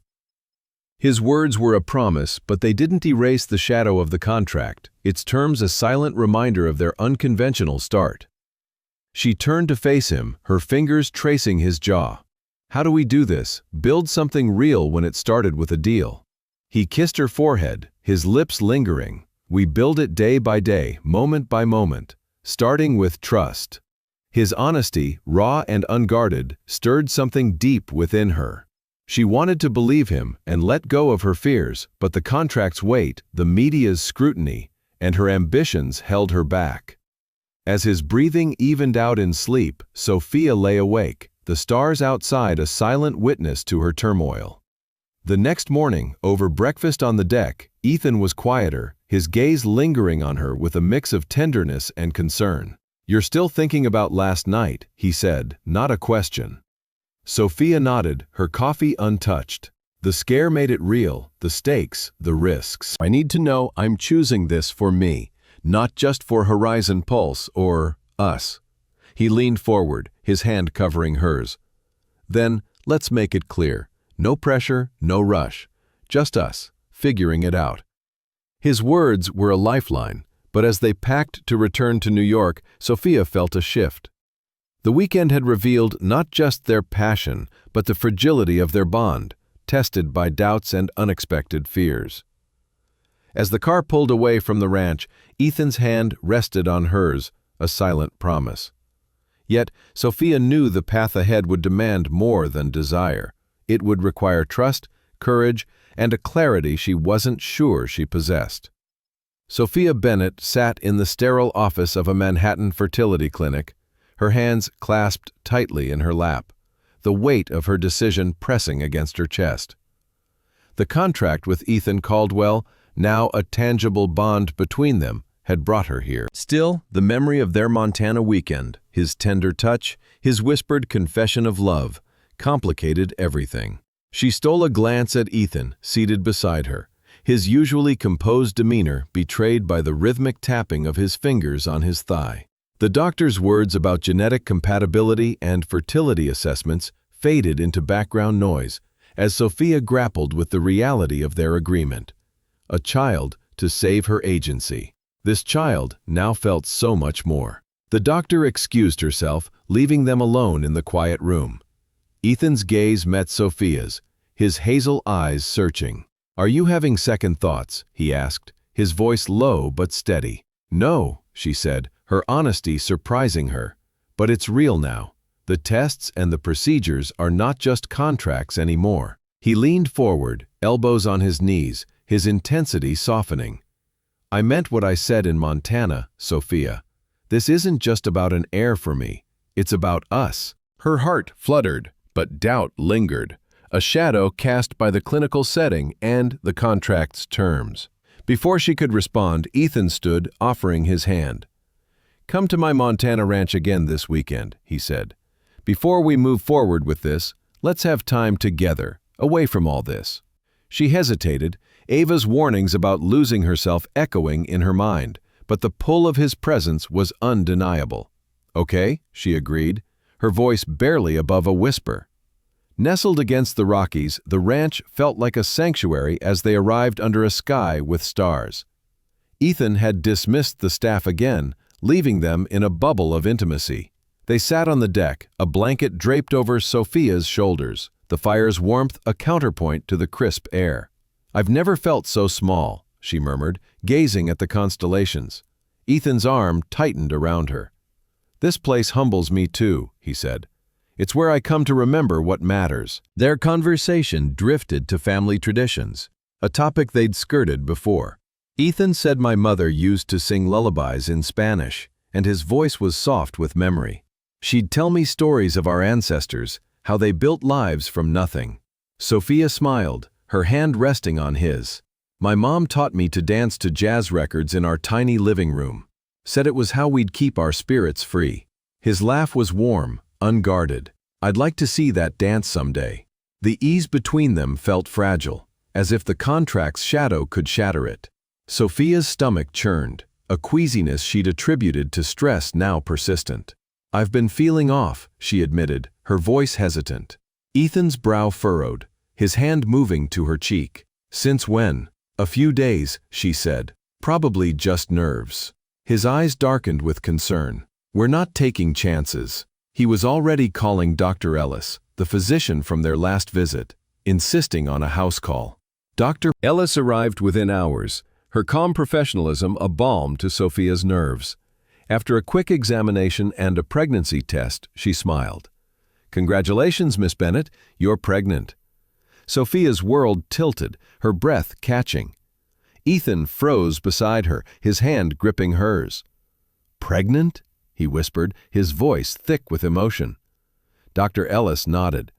His words were a promise, but they didn't erase the shadow of the contract, its terms a silent reminder of their unconventional start. She turned to face him, her fingers tracing his jaw. "How do we do this? Build something real when it started with a deal." He kissed her forehead, his lips lingering. "We build it day by day, moment by moment, starting with trust." His honesty, raw and unguarded, stirred something deep within her. She wanted to believe him and let go of her fears, but the contract's weight, the media's scrutiny, and her ambitions held her back. As his breathing evened out in sleep, Sophia lay awake, the stars outside a silent witness to her turmoil. The next morning, over breakfast on the deck, Ethan was quieter, his gaze lingering on her with a mix of tenderness and concern. "You're still thinking about last night," he said, not a question. Sophia nodded, her coffee untouched. The scare made it real, the stakes, the risks. "I need to know I'm choosing this for me, not just for Horizon Pulse or us." He leaned forward, his hand covering hers. "Then, let's make it clear. No pressure, no rush. Just us, figuring it out." His words were a lifeline, but as they packed to return to New York, Sophia felt a shift. The weekend had revealed not just their passion, but the fragility of their bond, tested by doubts and unexpected fears. As the car pulled away from the ranch, Ethan's hand rested on hers, a silent promise. Yet, Sophia knew the path ahead would demand more than desire. It would require trust, courage, and a clarity she wasn't sure she possessed. Sophia Bennett sat in the sterile office of a Manhattan fertility clinic, her hands clasped tightly in her lap, the weight of her decision pressing against her chest. The contract with Ethan Caldwell, now a tangible bond between them, had brought her here. Still, the memory of their Montana weekend, his tender touch, his whispered confession of love, complicated everything. She stole a glance at Ethan, seated beside her, his usually composed demeanor betrayed by the rhythmic tapping of his fingers on his thigh. The doctor's words about genetic compatibility and fertility assessments faded into background noise as Sophia grappled with the reality of their agreement. A child to save her agency. This child now felt so much more. The doctor excused herself, leaving them alone in the quiet room. Ethan's gaze met Sophia's, his hazel eyes searching. "Are you having second thoughts?" he asked, his voice low but steady. "No," she said, her honesty surprising her. "But it's real now. The tests and the procedures are not just contracts anymore." He leaned forward, elbows on his knees, his intensity softening. "I meant what I said in Montana, Sophia. This isn't just about an heir for me. It's about us." Her heart fluttered, but doubt lingered, a shadow cast by the clinical setting and the contract's terms. Before she could respond, Ethan stood, offering his hand. "Come to my Montana ranch again this weekend," he said. "Before we move forward with this, let's have time together, away from all this." She hesitated, Ava's warnings about losing herself echoing in her mind, but the pull of his presence was undeniable. "Okay," she agreed, her voice barely above a whisper. Nestled against the Rockies, the ranch felt like a sanctuary as they arrived under a sky with stars. Ethan had dismissed the staff again, leaving them in a bubble of intimacy. They sat on the deck, a blanket draped over Sophia's shoulders, the fire's warmth a counterpoint to the crisp air. "I've never felt so small," she murmured, gazing at the constellations. Ethan's arm tightened around her. "This place humbles me too," he said. "It's where I come to remember what matters." Their conversation drifted to family traditions, a topic they'd skirted before. Ethan said my mother used to sing lullabies in Spanish, and his voice was soft with memory. She'd tell me stories of our ancestors, how they built lives from nothing. Sophia smiled, her hand resting on his. "My mom taught me to dance to jazz records in our tiny living room. Said it was how we'd keep our spirits free." His laugh was warm, unguarded. "I'd like to see that dance someday." The ease between them felt fragile, as if the contract's shadow could shatter it. Sophia's stomach churned, a queasiness she'd attributed to stress now persistent. "I've been feeling off," she admitted, her voice hesitant. Ethan's brow furrowed, his hand moving to her cheek. "Since when?" "A few days," she said. "Probably just nerves." His eyes darkened with concern. "We're not taking chances." He was already calling Dr. Ellis, the physician from their last visit, insisting on a house call. Dr. Ellis arrived within hours, her calm professionalism a balm to Sophia's nerves. After a quick examination and a pregnancy test, she smiled. "Congratulations, Miss Bennett, you're pregnant." Sophia's world tilted, her breath catching. Ethan froze beside her, his hand gripping hers. "Pregnant?" he whispered, his voice thick with emotion. Dr. Ellis nodded.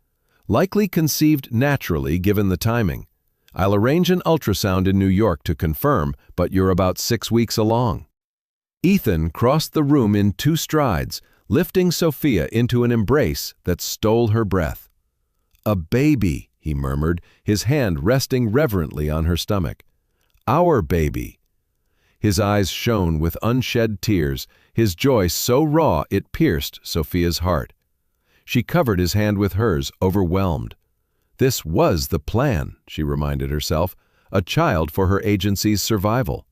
"Likely conceived naturally given the timing. I'll arrange an ultrasound in New York to confirm, but you're about 6 weeks along." Ethan crossed the room in 2 strides, lifting Sophia into an embrace that stole her breath. "A baby," he murmured, his hand resting reverently on her stomach. "Our baby." His eyes shone with unshed tears, his joy so raw it pierced Sophia's heart. She covered his hand with hers, overwhelmed. This was the plan, she reminded herself, a child for her agency's survival.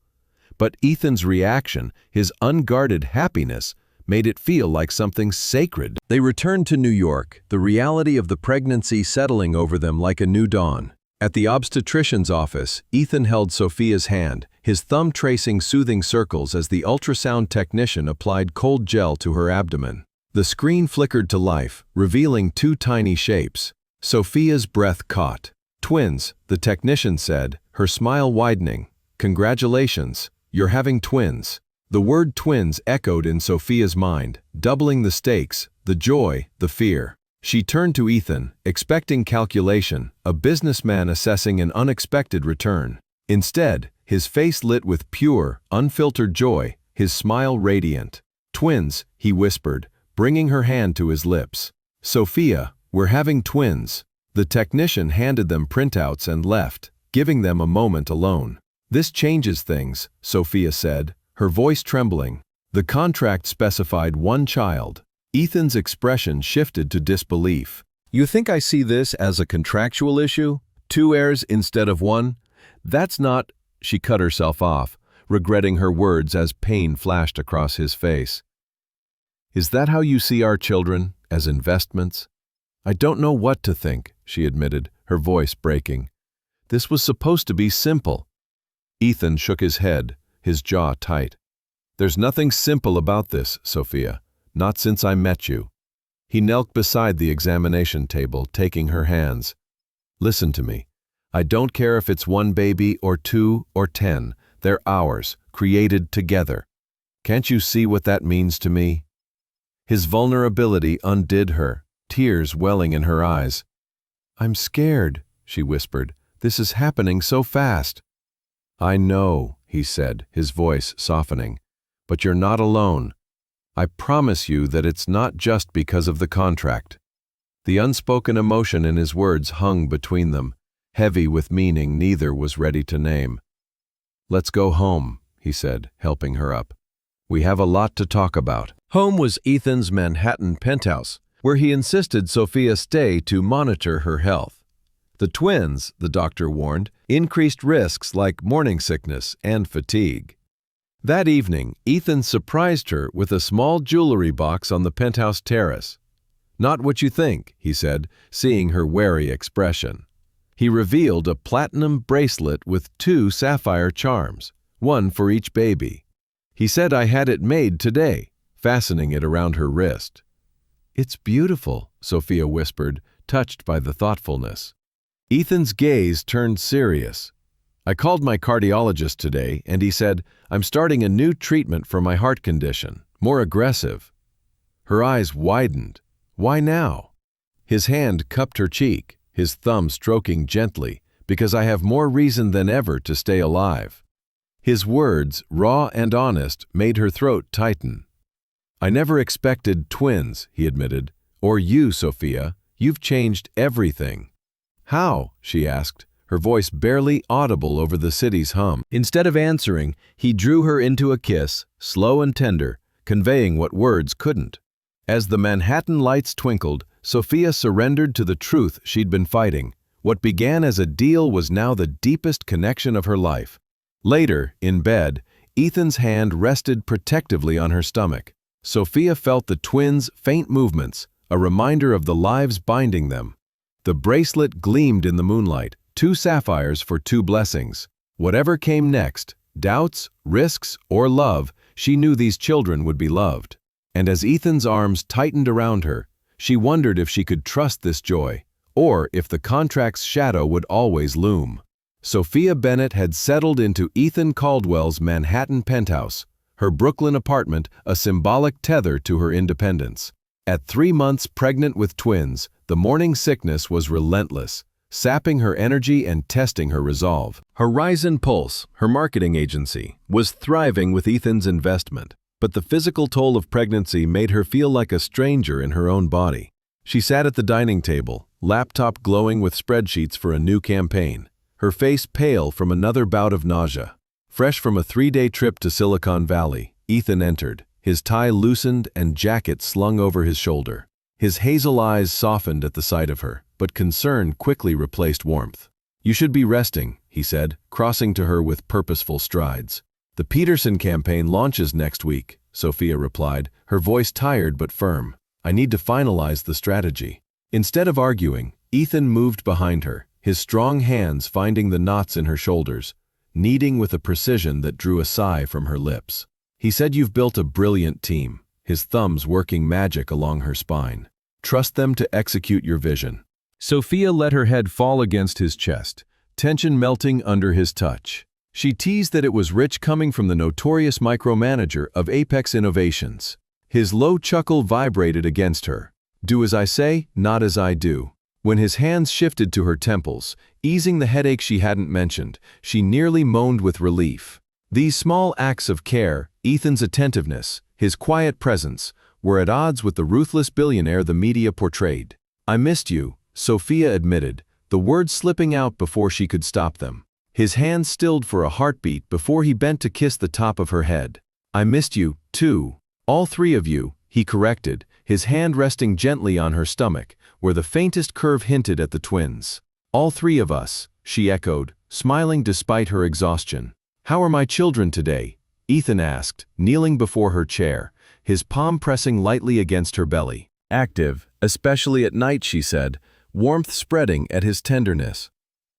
But Ethan's reaction, his unguarded happiness, made it feel like something sacred. They returned to New York, the reality of the pregnancy settling over them like a new dawn. At the obstetrician's office, Ethan held Sophia's hand, his thumb tracing soothing circles as the ultrasound technician applied cold gel to her abdomen. The screen flickered to life, revealing 2 tiny shapes. Sophia's breath caught. "Twins," the technician said, her smile widening. "Congratulations, you're having twins." The word twins echoed in Sophia's mind, doubling the stakes, the joy, the fear. She turned to Ethan, expecting calculation, a businessman assessing an unexpected return. Instead, his face lit with pure, unfiltered joy, his smile radiant. "Twins," he whispered, bringing her hand to his lips. "Sophia, we're having twins." The technician handed them printouts and left, giving them a moment alone. "This changes things," Sophia said, her voice trembling. The contract specified 1 child. Ethan's expression shifted to disbelief. "You think I see this as a contractual issue? 2 heirs instead of 1? That's not—" She cut herself off, regretting her words as pain flashed across his face. "Is that how you see our children, as investments?" "I don't know what to think," she admitted, her voice breaking. "This was supposed to be simple." Ethan shook his head, his jaw tight. "There's nothing simple about this, Sophia. Not since I met you." He knelt beside the examination table, taking her hands. "Listen to me. I don't care if it's 1 baby or 2 or 10. They're ours, created together. Can't you see what that means to me?" His vulnerability undid her, tears welling in her eyes. "I'm scared," she whispered. "This is happening so fast." "I know," he said, his voice softening. "But you're not alone. I promise you that it's not just because of the contract." The unspoken emotion in his words hung between them, heavy with meaning neither was ready to name. "Let's go home," he said, helping her up. "We have a lot to talk about." Home was Ethan's Manhattan penthouse, where he insisted Sophia stay to monitor her health. The twins, the doctor warned, increased risks like morning sickness and fatigue. That evening, Ethan surprised her with a small jewelry box on the penthouse terrace. "Not what you think," he said, seeing her wary expression. He revealed a platinum bracelet with 2 sapphire charms, one for each baby. He said, "I had it made today," fastening it around her wrist. "It's beautiful," Sophia whispered, touched by the thoughtfulness. Ethan's gaze turned serious. "I called my cardiologist today, and he said, I'm starting a new treatment for my heart condition, more aggressive." Her eyes widened. "Why now?" His hand cupped her cheek, his thumb stroking gently, "Because I have more reason than ever to stay alive." His words, raw and honest, made her throat tighten. "I never expected twins," he admitted. "Or you, Sophia. You've changed everything." "How?" she asked, her voice barely audible over the city's hum. Instead of answering, he drew her into a kiss, slow and tender, conveying what words couldn't. As the Manhattan lights twinkled, Sophia surrendered to the truth she'd been fighting. What began as a deal was now the deepest connection of her life. Later, in bed, Ethan's hand rested protectively on her stomach. Sophia felt the twins' faint movements, a reminder of the lives binding them. The bracelet gleamed in the moonlight, 2 sapphires for 2 blessings. Whatever came next, doubts, risks, or love, she knew these children would be loved. And as Ethan's arms tightened around her, she wondered if she could trust this joy, or if the contract's shadow would always loom. Sophia Bennett had settled into Ethan Caldwell's Manhattan penthouse, her Brooklyn apartment a symbolic tether to her independence. At 3 months pregnant with twins, the morning sickness was relentless, sapping her energy and testing her resolve. Horizon Pulse, her marketing agency, was thriving with Ethan's investment, but the physical toll of pregnancy made her feel like a stranger in her own body. She sat at the dining table, laptop glowing with spreadsheets for a new campaign, her face pale from another bout of nausea. Fresh from a 3-day trip to Silicon Valley, Ethan entered, his tie loosened and jacket slung over his shoulder. His hazel eyes softened at the sight of her, but concern quickly replaced warmth. "You should be resting," he said, crossing to her with purposeful strides. "The Peterson campaign launches next week," Sophia replied, her voice tired but firm. "I need to finalize the strategy." Instead of arguing, Ethan moved behind her, his strong hands finding the knots in her shoulders, kneading with a precision that drew a sigh from her lips. He said, "You've built a brilliant team," his thumbs working magic along her spine. "Trust them to execute your vision." Sophia let her head fall against his chest, tension melting under his touch. She teased that it was rich coming from the notorious micromanager of Apex Innovations. His low chuckle vibrated against her. "Do as I say, not as I do." When his hands shifted to her temples, easing the headache she hadn't mentioned, she nearly moaned with relief. These small acts of care, Ethan's attentiveness, his quiet presence, were at odds with the ruthless billionaire the media portrayed. "I missed you," Sophia admitted, the words slipping out before she could stop them. His hand stilled for a heartbeat before he bent to kiss the top of her head. "I missed you, too. All 3 of you," he corrected, his hand resting gently on her stomach, where the faintest curve hinted at the twins. "All 3 of us," she echoed, smiling despite her exhaustion. "How are my children today?" Ethan asked, kneeling before her chair, his palm pressing lightly against her belly. "Active, especially at night," she said, warmth spreading at his tenderness.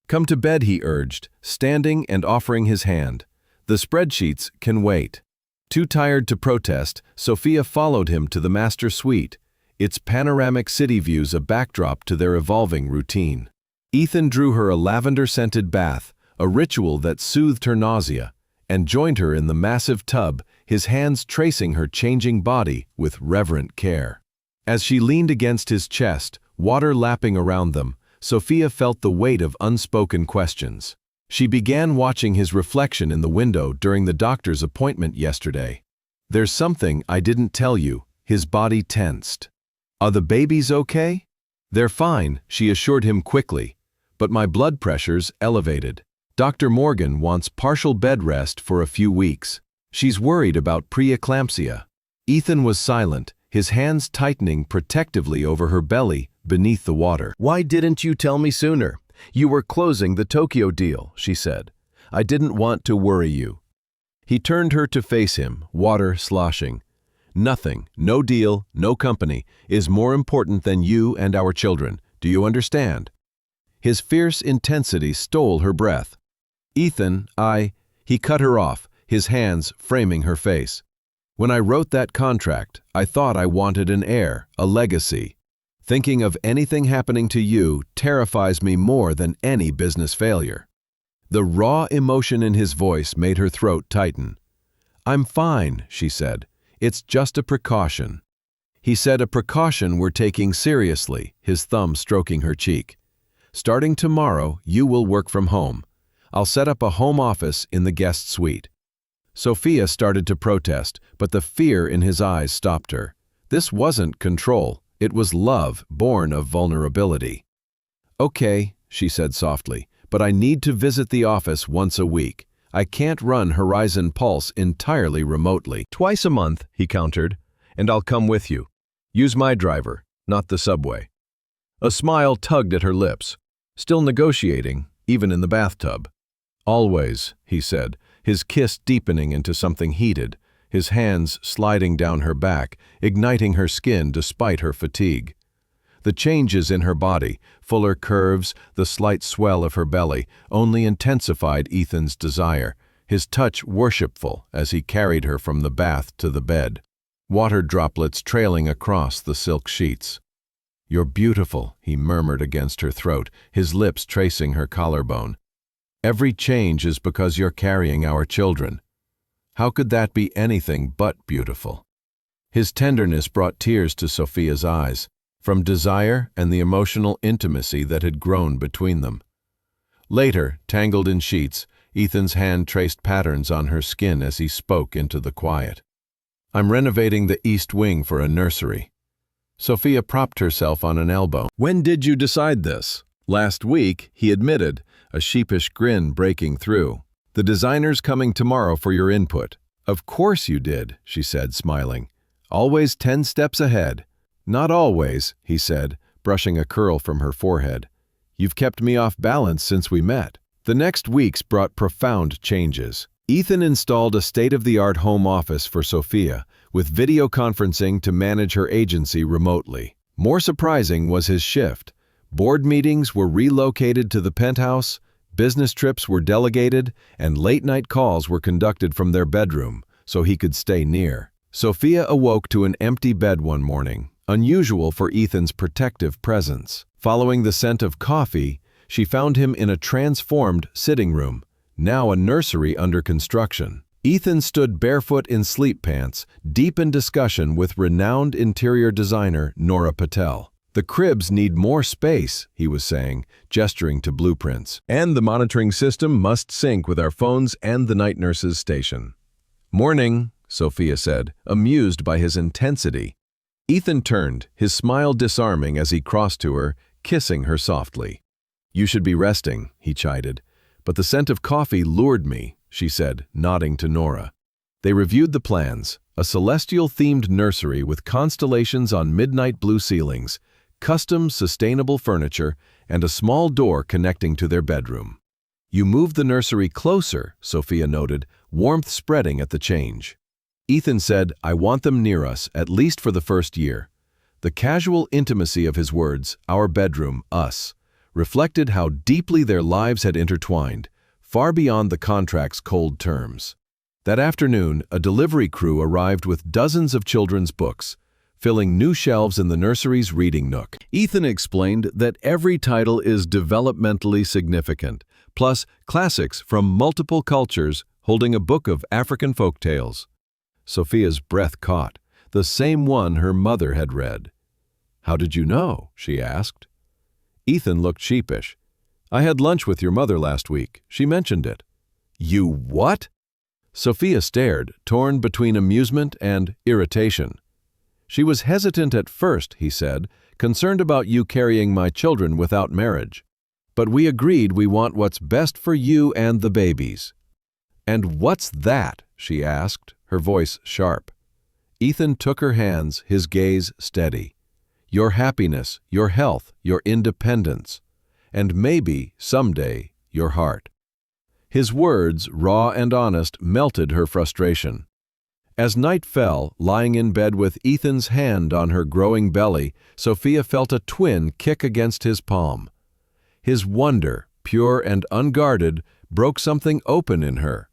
"Come to bed," he urged, standing and offering his hand. "The spreadsheets can wait." Too tired to protest, Sophia followed him to the master suite, its panoramic city views a backdrop to their evolving routine. Ethan drew her a lavender-scented bath, a ritual that soothed her nausea, and joined her in the massive tub, his hands tracing her changing body with reverent care. As she leaned against his chest, water lapping around them, Sophia felt the weight of unspoken questions. She began watching his reflection in the window during the doctor's appointment yesterday. "There's something I didn't tell you," his body tensed. "Are the babies okay?" "They're fine," she assured him quickly, "but my blood pressure's elevated. Dr. Morgan wants partial bed rest for a few weeks. She's worried about preeclampsia." Ethan was silent, his hands tightening protectively over her belly beneath the water. "Why didn't you tell me sooner? You were closing the Tokyo deal," she said. "I didn't want to worry you." He turned her to face him, water sloshing. "Nothing, no deal, no company, is more important than you and our children. Do you understand?" His fierce intensity stole her breath. "Ethan, He cut her off, his hands framing her face. "When I wrote that contract, I thought I wanted an heir, a legacy. Thinking of anything happening to you terrifies me more than any business failure." The raw emotion in his voice made her throat tighten. "I'm fine," she said. "It's just a precaution." He said a precaution we're taking seriously, his thumb stroking her cheek. "Starting tomorrow, you will work from home. I'll set up a home office in the guest suite." Sophia started to protest, but the fear in his eyes stopped her. This wasn't control, it was love born of vulnerability. "Okay," she said softly, "but I need to visit the office once a week. I can't run Horizon Pulse entirely remotely." "Twice a month," he countered, "and I'll come with you. Use my driver, not the subway." A smile tugged at her lips. Still negotiating, even in the bathtub. "Always," he said, his kiss deepening into something heated, his hands sliding down her back, igniting her skin despite her fatigue. The changes in her body, fuller curves, the slight swell of her belly, only intensified Ethan's desire, his touch worshipful as he carried her from the bath to the bed, water droplets trailing across the silk sheets. "You're beautiful," he murmured against her throat, his lips tracing her collarbone. "Every change is because you're carrying our children. How could that be anything but beautiful?" His tenderness brought tears to Sophia's eyes, from desire and the emotional intimacy that had grown between them. Later, tangled in sheets, Ethan's hand traced patterns on her skin as he spoke into the quiet. "I'm renovating the east wing for a nursery." Sophia propped herself on an elbow. "When did you decide this?" "Last week," he admitted, a sheepish grin breaking through. "The designer's coming tomorrow for your input." "Of course you did," she said, smiling. "Always 10 steps ahead." "Not always," he said, brushing a curl from her forehead. "You've kept me off balance since we met." The next weeks brought profound changes. Ethan installed a state-of-the-art home office for Sophia, with video conferencing to manage her agency remotely. More surprising was his shift. Board meetings were relocated to the penthouse, business trips were delegated, and late-night calls were conducted from their bedroom, so he could stay near. Sophia awoke to an empty bed one morning, unusual for Ethan's protective presence. Following the scent of coffee, she found him in a transformed sitting room, now a nursery under construction. Ethan stood barefoot in sleep pants, deep in discussion with renowned interior designer Nora Patel. "The cribs need more space," he was saying, gesturing to blueprints. "And the monitoring system must sync with our phones and the night nurse's station." "Morning," Sophia said, amused by his intensity. Ethan turned, his smile disarming as he crossed to her, kissing her softly. "You should be resting," he chided. "But the scent of coffee lured me," she said, nodding to Nora. They reviewed the plans, a celestial-themed nursery with constellations on midnight blue ceilings, custom, sustainable furniture, and a small door connecting to their bedroom. "You moved the nursery closer," Sophia noted, warmth spreading at the change. Ethan said, "I want them near us, at least for the first year." The casual intimacy of his words, "our bedroom, us," reflected how deeply their lives had intertwined, far beyond the contract's cold terms. That afternoon, a delivery crew arrived with dozens of children's books, filling new shelves in the nursery's reading nook. Ethan explained that every title is developmentally significant, plus classics from multiple cultures holding a book of African folk tales. Sophia's breath caught, the same one her mother had read. "How did you know?" she asked. Ethan looked sheepish. "I had lunch with your mother last week. She mentioned it." "You what?" Sophia stared, torn between amusement and irritation. "She was hesitant at first," he said, "concerned about you carrying my children without marriage. But we agreed we want what's best for you and the babies." "And what's that?" she asked, her voice sharp. Ethan took her hands, his gaze steady. Your happiness, your health, your independence, and maybe, someday, your heart. His words, raw and honest, melted her frustration. As night fell, lying in bed with Ethan's hand on her growing belly, Sophia felt a twin kick against his palm. His wonder, pure and unguarded, broke something open in her.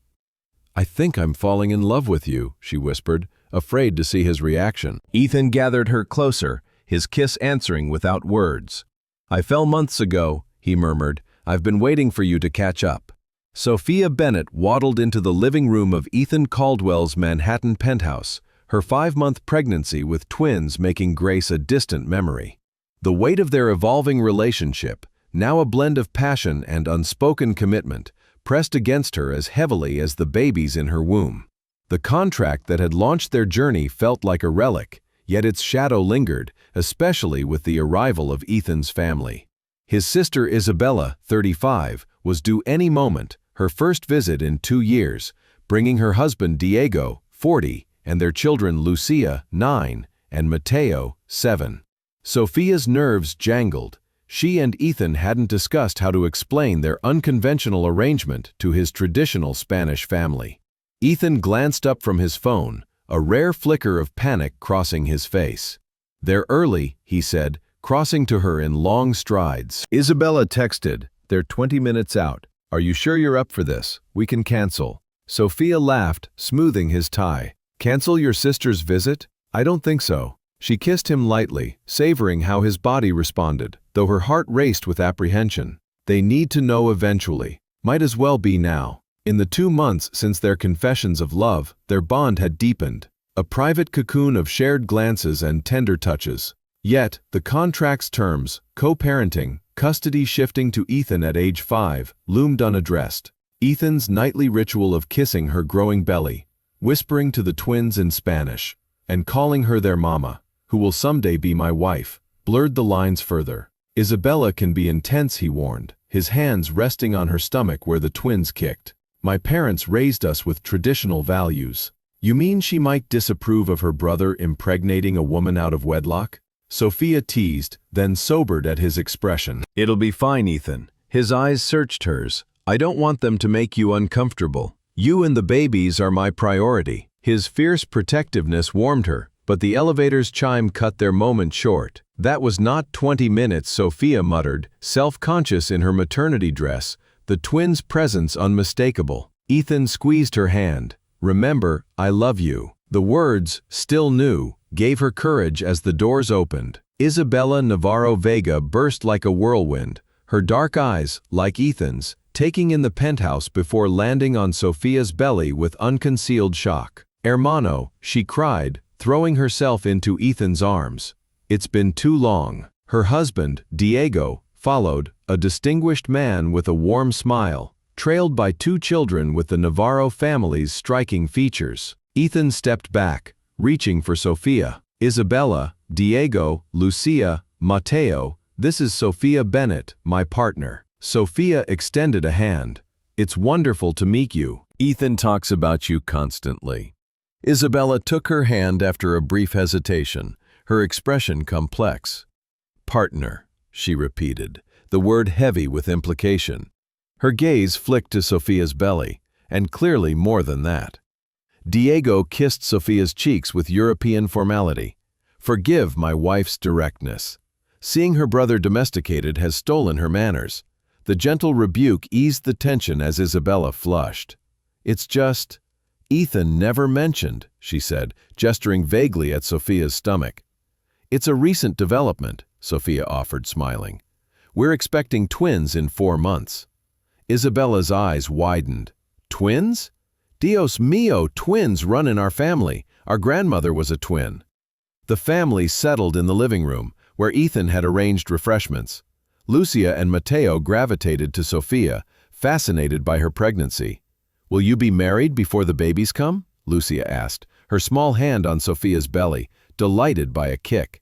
I think I'm falling in love with you, she whispered, afraid to see his reaction. Ethan gathered her closer, his kiss answering without words. I fell months ago, he murmured. I've been waiting for you to catch up. Sophia Bennett waddled into the living room of Ethan Caldwell's Manhattan penthouse, her 5-month pregnancy with twins making Grace a distant memory. The weight of their evolving relationship, now a blend of passion and unspoken commitment, pressed against her as heavily as the babies in her womb. The contract that had launched their journey felt like a relic, yet its shadow lingered, especially with the arrival of Ethan's family. His sister Isabella, 35, was due any moment, her first visit in 2 years, bringing her husband Diego, 40, and their children Lucia, 9, and Mateo, 7. Sophia's nerves jangled. She and Ethan hadn't discussed how to explain their unconventional arrangement to his traditional Spanish family. Ethan glanced up from his phone, a rare flicker of panic crossing his face. They're early, he said, crossing to her in long strides. Isabella texted, they're 20 minutes out. Are you sure you're up for this? We can cancel. Sophia laughed, smoothing his tie. Cancel your sister's visit? I don't think so. She kissed him lightly, savoring how his body responded, though her heart raced with apprehension. They need to know eventually. Might as well be now. In the 2 months since their confessions of love, their bond had deepened. A private cocoon of shared glances and tender touches. Yet, the contract's terms, co-parenting, custody shifting to Ethan at age 5, loomed unaddressed. Ethan's nightly ritual of kissing her growing belly, whispering to the twins in Spanish, and calling her their mama, who will someday be my wife, blurred the lines further. Isabella can be intense, he warned, his hands resting on her stomach where the twins kicked. My parents raised us with traditional values. You mean she might disapprove of her brother impregnating a woman out of wedlock? Sophia teased, then sobered at his expression. It'll be fine, Ethan. His eyes searched hers. I don't want them to make you uncomfortable. You and the babies are my priority. His fierce protectiveness warmed her, but the elevator's chime cut their moment short. That was not 20 minutes, Sophia muttered, self-conscious in her maternity dress, the twins' presence unmistakable. Ethan squeezed her hand. Remember, I love you. The words, still new, gave her courage as the doors opened. Isabella Navarro Vega burst like a whirlwind, her dark eyes, like Ethan's, taking in the penthouse before landing on Sophia's belly with unconcealed shock. Hermano, she cried, throwing herself into Ethan's arms. It's been too long. Her husband, Diego, followed, a distinguished man with a warm smile, trailed by 2 children with the Navarro family's striking features. Ethan stepped back, reaching for Sophia. Isabella, Diego, Lucia, Mateo, this is Sophia Bennett, my partner. Sophia extended a hand. It's wonderful to meet you. Ethan talks about you constantly. Isabella took her hand after a brief hesitation, her expression complex. Partner, she repeated, the word heavy with implication. Her gaze flicked to Sophia's belly, and clearly more than that. Diego kissed Sophia's cheeks with European formality. Forgive my wife's directness. Seeing her brother domesticated has stolen her manners. The gentle rebuke eased the tension as Isabella flushed. It's just, Ethan never mentioned, she said, gesturing vaguely at Sophia's stomach. It's a recent development, Sophia offered, smiling. We're expecting twins in 4 months. Isabella's eyes widened. Twins? Dios mío, twins run in our family. Our grandmother was a twin. The family settled in the living room, where Ethan had arranged refreshments. Lucia and Mateo gravitated to Sophia, fascinated by her pregnancy. Will you be married before the babies come? Lucia asked, her small hand on Sophia's belly, delighted by a kick.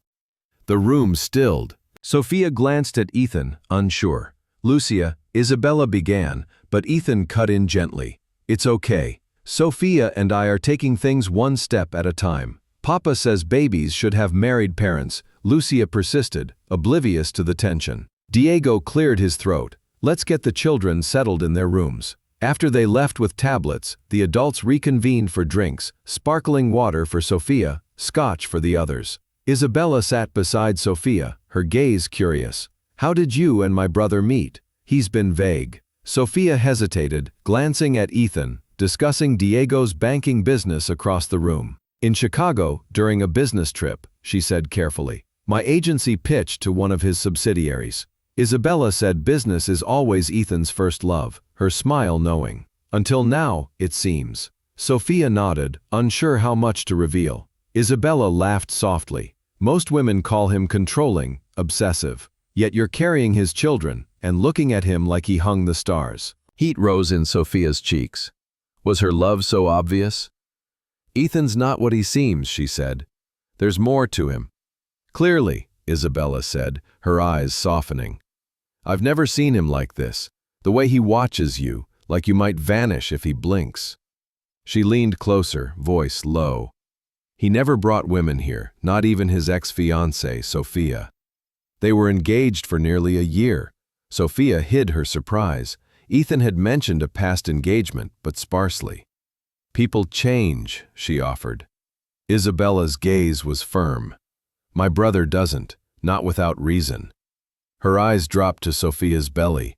The room stilled. Sophia glanced at Ethan, unsure. Lucia, Isabella began, but Ethan cut in gently. It's okay. Sophia and I are taking things one step at a time. Papa says babies should have married parents, Lucia persisted, oblivious to the tension. Diego cleared his throat. Let's get the children settled in their rooms. After they left with tablets, the adults reconvened for drinks, sparkling water for Sophia, scotch for the others. Isabella sat beside Sophia, her gaze curious. How did you and my brother meet? He's been vague. Sophia hesitated, glancing at Ethan, discussing Diego's banking business across the room. In Chicago, during a business trip, she said carefully. My agency pitched to one of his subsidiaries. Isabella said business is always Ethan's first love, her smile knowing. Until now, it seems. Sophia nodded, unsure how much to reveal. Isabella laughed softly. Most women call him controlling, obsessive. Yet you're carrying his children and looking at him like he hung the stars. Heat rose in Sophia's cheeks. Was her love so obvious? Ethan's not what he seems, she said. There's more to him. Clearly, Isabella said, her eyes softening. I've never seen him like this. The way he watches you, like you might vanish if he blinks. She leaned closer, voice low. He never brought women here, not even his ex-fiancée, Sophia. They were engaged for nearly a year. Sophia hid her surprise. Ethan had mentioned a past engagement, but sparsely. People change, she offered. Isabella's gaze was firm. My brother doesn't, not without reason. Her eyes dropped to Sophia's belly.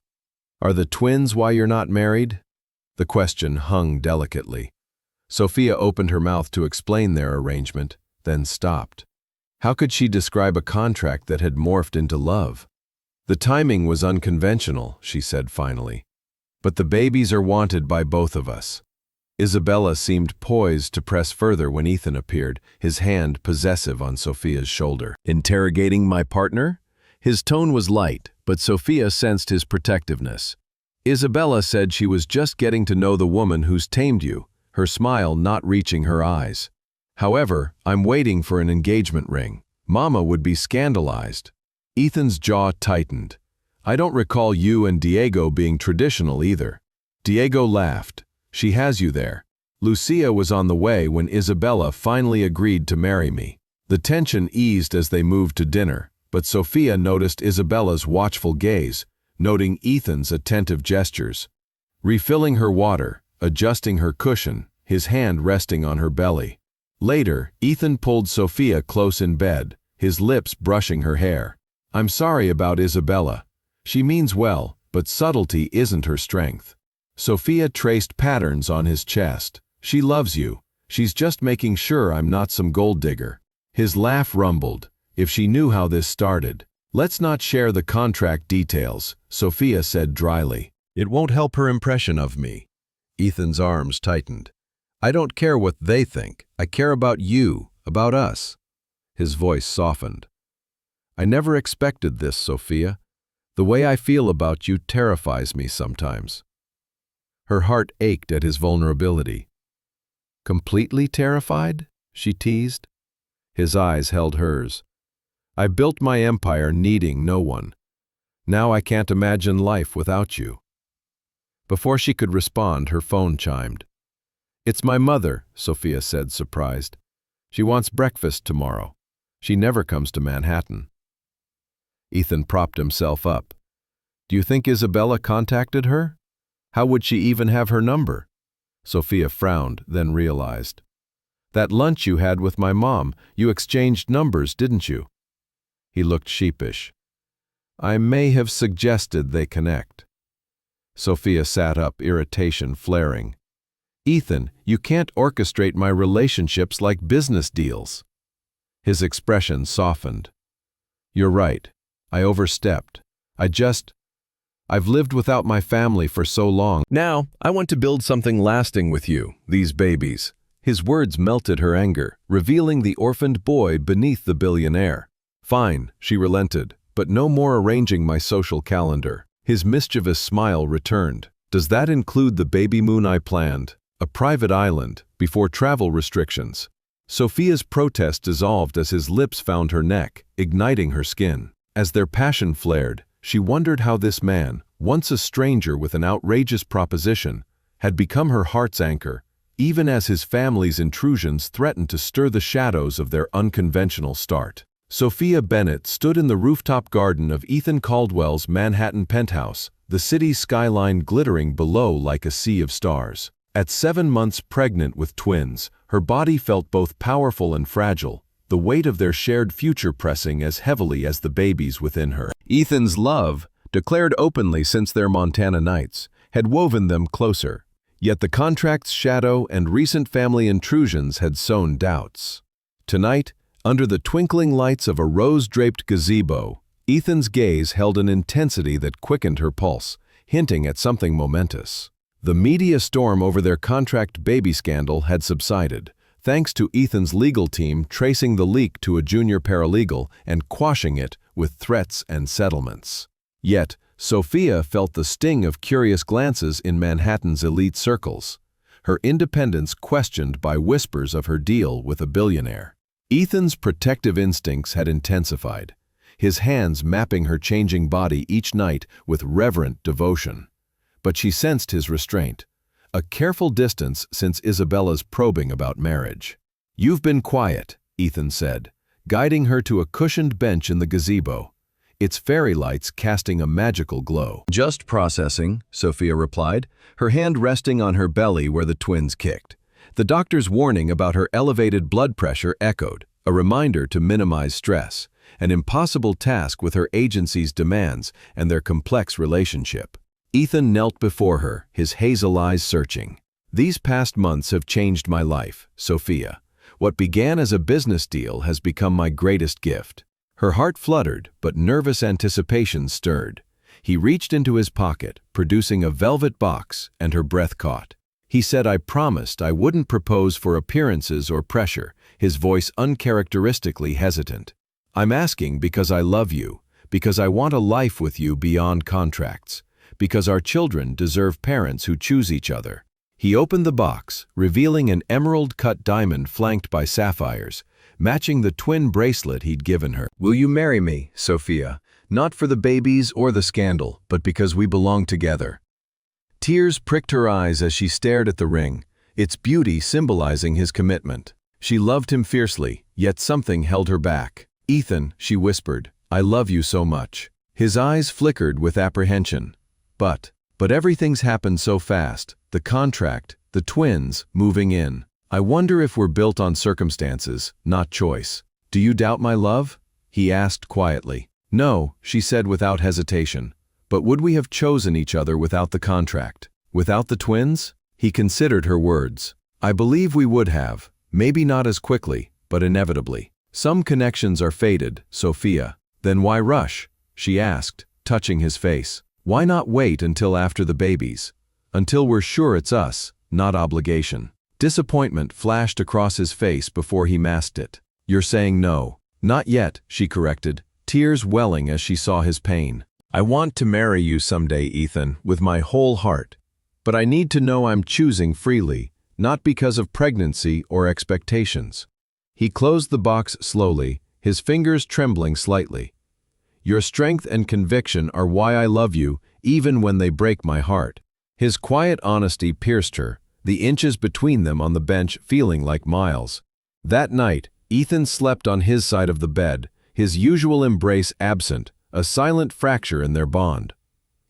Are the twins why you're not married? The question hung delicately. Sophia opened her mouth to explain their arrangement, then stopped. How could she describe a contract that had morphed into love? The timing was unconventional, she said finally. But the babies are wanted by both of us. Isabella seemed poised to press further when Ethan appeared, his hand possessive on Sophia's shoulder. Interrogating my partner? His tone was light, but Sophia sensed his protectiveness. Isabella said she was just getting to know the woman who's tamed you, her smile not reaching her eyes. However, I'm waiting for an engagement ring. Mama would be scandalized. Ethan's jaw tightened. I don't recall you and Diego being traditional either. Diego laughed. She has you there. Lucia was on the way when Isabella finally agreed to marry me. The tension eased as they moved to dinner, but Sophia noticed Isabella's watchful gaze, noting Ethan's attentive gestures. Refilling her water, adjusting her cushion, his hand resting on her belly. Later, Ethan pulled Sophia close in bed, his lips brushing her hair. I'm sorry about Isabella. She means well, but subtlety isn't her strength. Sophia traced patterns on his chest. She loves you. She's just making sure I'm not some gold digger. His laugh rumbled. If she knew how this started. Let's not share the contract details, Sophia said dryly. It won't help her impression of me. Ethan's arms tightened. I don't care what they think. I care about you, about us. His voice softened. I never expected this, Sophia. The way I feel about you terrifies me sometimes. Her heart ached at his vulnerability. Completely terrified? She teased. His eyes held hers. I built my empire needing no one. Now I can't imagine life without you. Before she could respond, her phone chimed. It's my mother, Sophia said, surprised. She wants breakfast tomorrow. She never comes to Manhattan. Ethan propped himself up. Do you think Isabella contacted her? How would she even have her number? Sophia frowned, then realized. That lunch you had with my mom, you exchanged numbers, didn't you? He looked sheepish. I may have suggested they connect. Sophia sat up, irritation flaring. Ethan, you can't orchestrate my relationships like business deals. His expression softened. You're right. I overstepped. I've lived without my family for so long. Now, I want to build something lasting with you, these babies. His words melted her anger, revealing the orphaned boy beneath the billionaire. Fine, she relented, but no more arranging my social calendar. His mischievous smile returned. Does that include the baby moon I planned? A private island, before travel restrictions. Sophia's protest dissolved as his lips found her neck, igniting her skin. As their passion flared, she wondered how this man, once a stranger with an outrageous proposition, had become her heart's anchor, even as his family's intrusions threatened to stir the shadows of their unconventional start. Sophia Bennett stood in the rooftop garden of Ethan Caldwell's Manhattan penthouse, the city's skyline glittering below like a sea of stars. At 7 months pregnant with twins, her body felt both powerful and fragile, the weight of their shared future pressing as heavily as the babies within her. Ethan's love, declared openly since their Montana nights, had woven them closer. Yet the contract's shadow and recent family intrusions had sown doubts. Tonight, under the twinkling lights of a rose-draped gazebo, Ethan's gaze held an intensity that quickened her pulse, hinting at something momentous. The media storm over their contract baby scandal had subsided, thanks to Ethan's legal team tracing the leak to a junior paralegal and quashing it with threats and settlements. Yet, Sophia felt the sting of curious glances in Manhattan's elite circles, her independence questioned by whispers of her deal with a billionaire. Ethan's protective instincts had intensified, his hands mapping her changing body each night with reverent devotion. But she sensed his restraint, a careful distance since Isabella's probing about marriage. "You've been quiet," Ethan said, guiding her to a cushioned bench in the gazebo, its fairy lights casting a magical glow. "Just processing," Sophia replied, her hand resting on her belly where the twins kicked. The doctor's warning about her elevated blood pressure echoed, a reminder to minimize stress, an impossible task with her agency's demands and their complex relationship. Ethan knelt before her, his hazel eyes searching. "These past months have changed my life, Sophia. What began as a business deal has become my greatest gift." Her heart fluttered, but nervous anticipation stirred. He reached into his pocket, producing a velvet box, and her breath caught. He said, "I promised I wouldn't propose for appearances or pressure," his voice uncharacteristically hesitant. "I'm asking because I love you, because I want a life with you beyond contracts, because our children deserve parents who choose each other." He opened the box, revealing an emerald-cut diamond flanked by sapphires, matching the twin bracelet he'd given her. "Will you marry me, Sophia? Not for the babies or the scandal, but because we belong together." Tears pricked her eyes as she stared at the ring, its beauty symbolizing his commitment. She loved him fiercely, yet something held her back. "Ethan," she whispered, "I love you so much." His eyes flickered with apprehension. But everything's happened so fast, the contract, the twins, moving in. "I wonder if we're built on circumstances, not choice. Do you doubt my love?" he asked quietly. "No," she said without hesitation. "But would we have chosen each other without the contract? Without the twins?" He considered her words. "I believe we would have, maybe not as quickly, but inevitably. Some connections are fated, Sophia." "Then why rush?" she asked, touching his face. "Why not wait until after the babies? Until we're sure it's us, not obligation." Disappointment flashed across his face before he masked it. "You're saying no." "Not yet," she corrected, tears welling as she saw his pain. "I want to marry you someday, Ethan, with my whole heart. But I need to know I'm choosing freely, not because of pregnancy or expectations." He closed the box slowly, his fingers trembling slightly. "Your strength and conviction are why I love you, even when they break my heart." His quiet honesty pierced her, the inches between them on the bench feeling like miles. That night, Ethan slept on his side of the bed, his usual embrace absent, a silent fracture in their bond.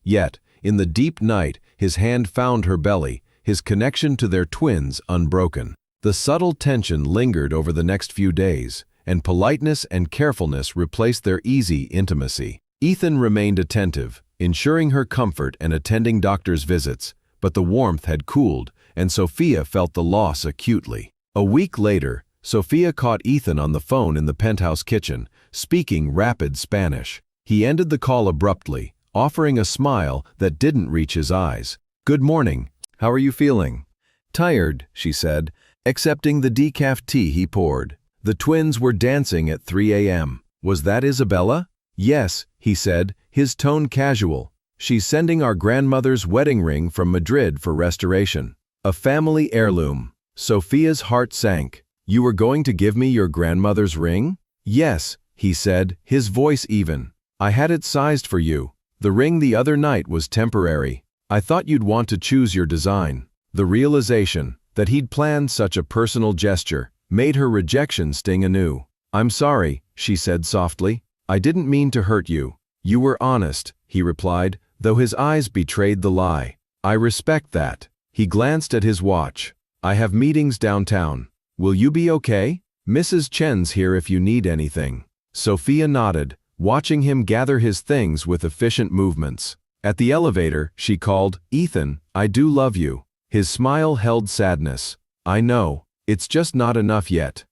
Yet, in the deep night, his hand found her belly, his connection to their twins unbroken. The subtle tension lingered over the next few days, and politeness and carefulness replaced their easy intimacy. Ethan remained attentive, ensuring her comfort and attending doctor's visits, but the warmth had cooled, and Sophia felt the loss acutely. A week later, Sophia caught Ethan on the phone in the penthouse kitchen, speaking rapid Spanish. He ended the call abruptly, offering a smile that didn't reach his eyes. "Good morning. How are you feeling?" "Tired," she said, accepting the decaf tea he poured. The twins were dancing at 3 a.m. "Was that Isabella?" "Yes," he said, his tone casual. "She's sending our grandmother's wedding ring from Madrid for restoration. A family heirloom." Sophia's heart sank. "You were going to give me your grandmother's ring?" "Yes," he said, his voice even. "I had it sized for you. The ring the other night was temporary. I thought you'd want to choose your design." The realization, That he'd planned such a personal gesture made her rejection sting anew. "I'm sorry," she said softly. "I didn't mean to hurt you." "You were honest," he replied, though his eyes betrayed the lie. "I respect that." He glanced at his watch. "I have meetings downtown. Will you be okay? Mrs. Chen's here if you need anything." Sophia nodded, watching him gather his things with efficient movements. At the elevator, she called, "Ethan, I do love you." His smile held sadness. "I know. It's just not enough yet."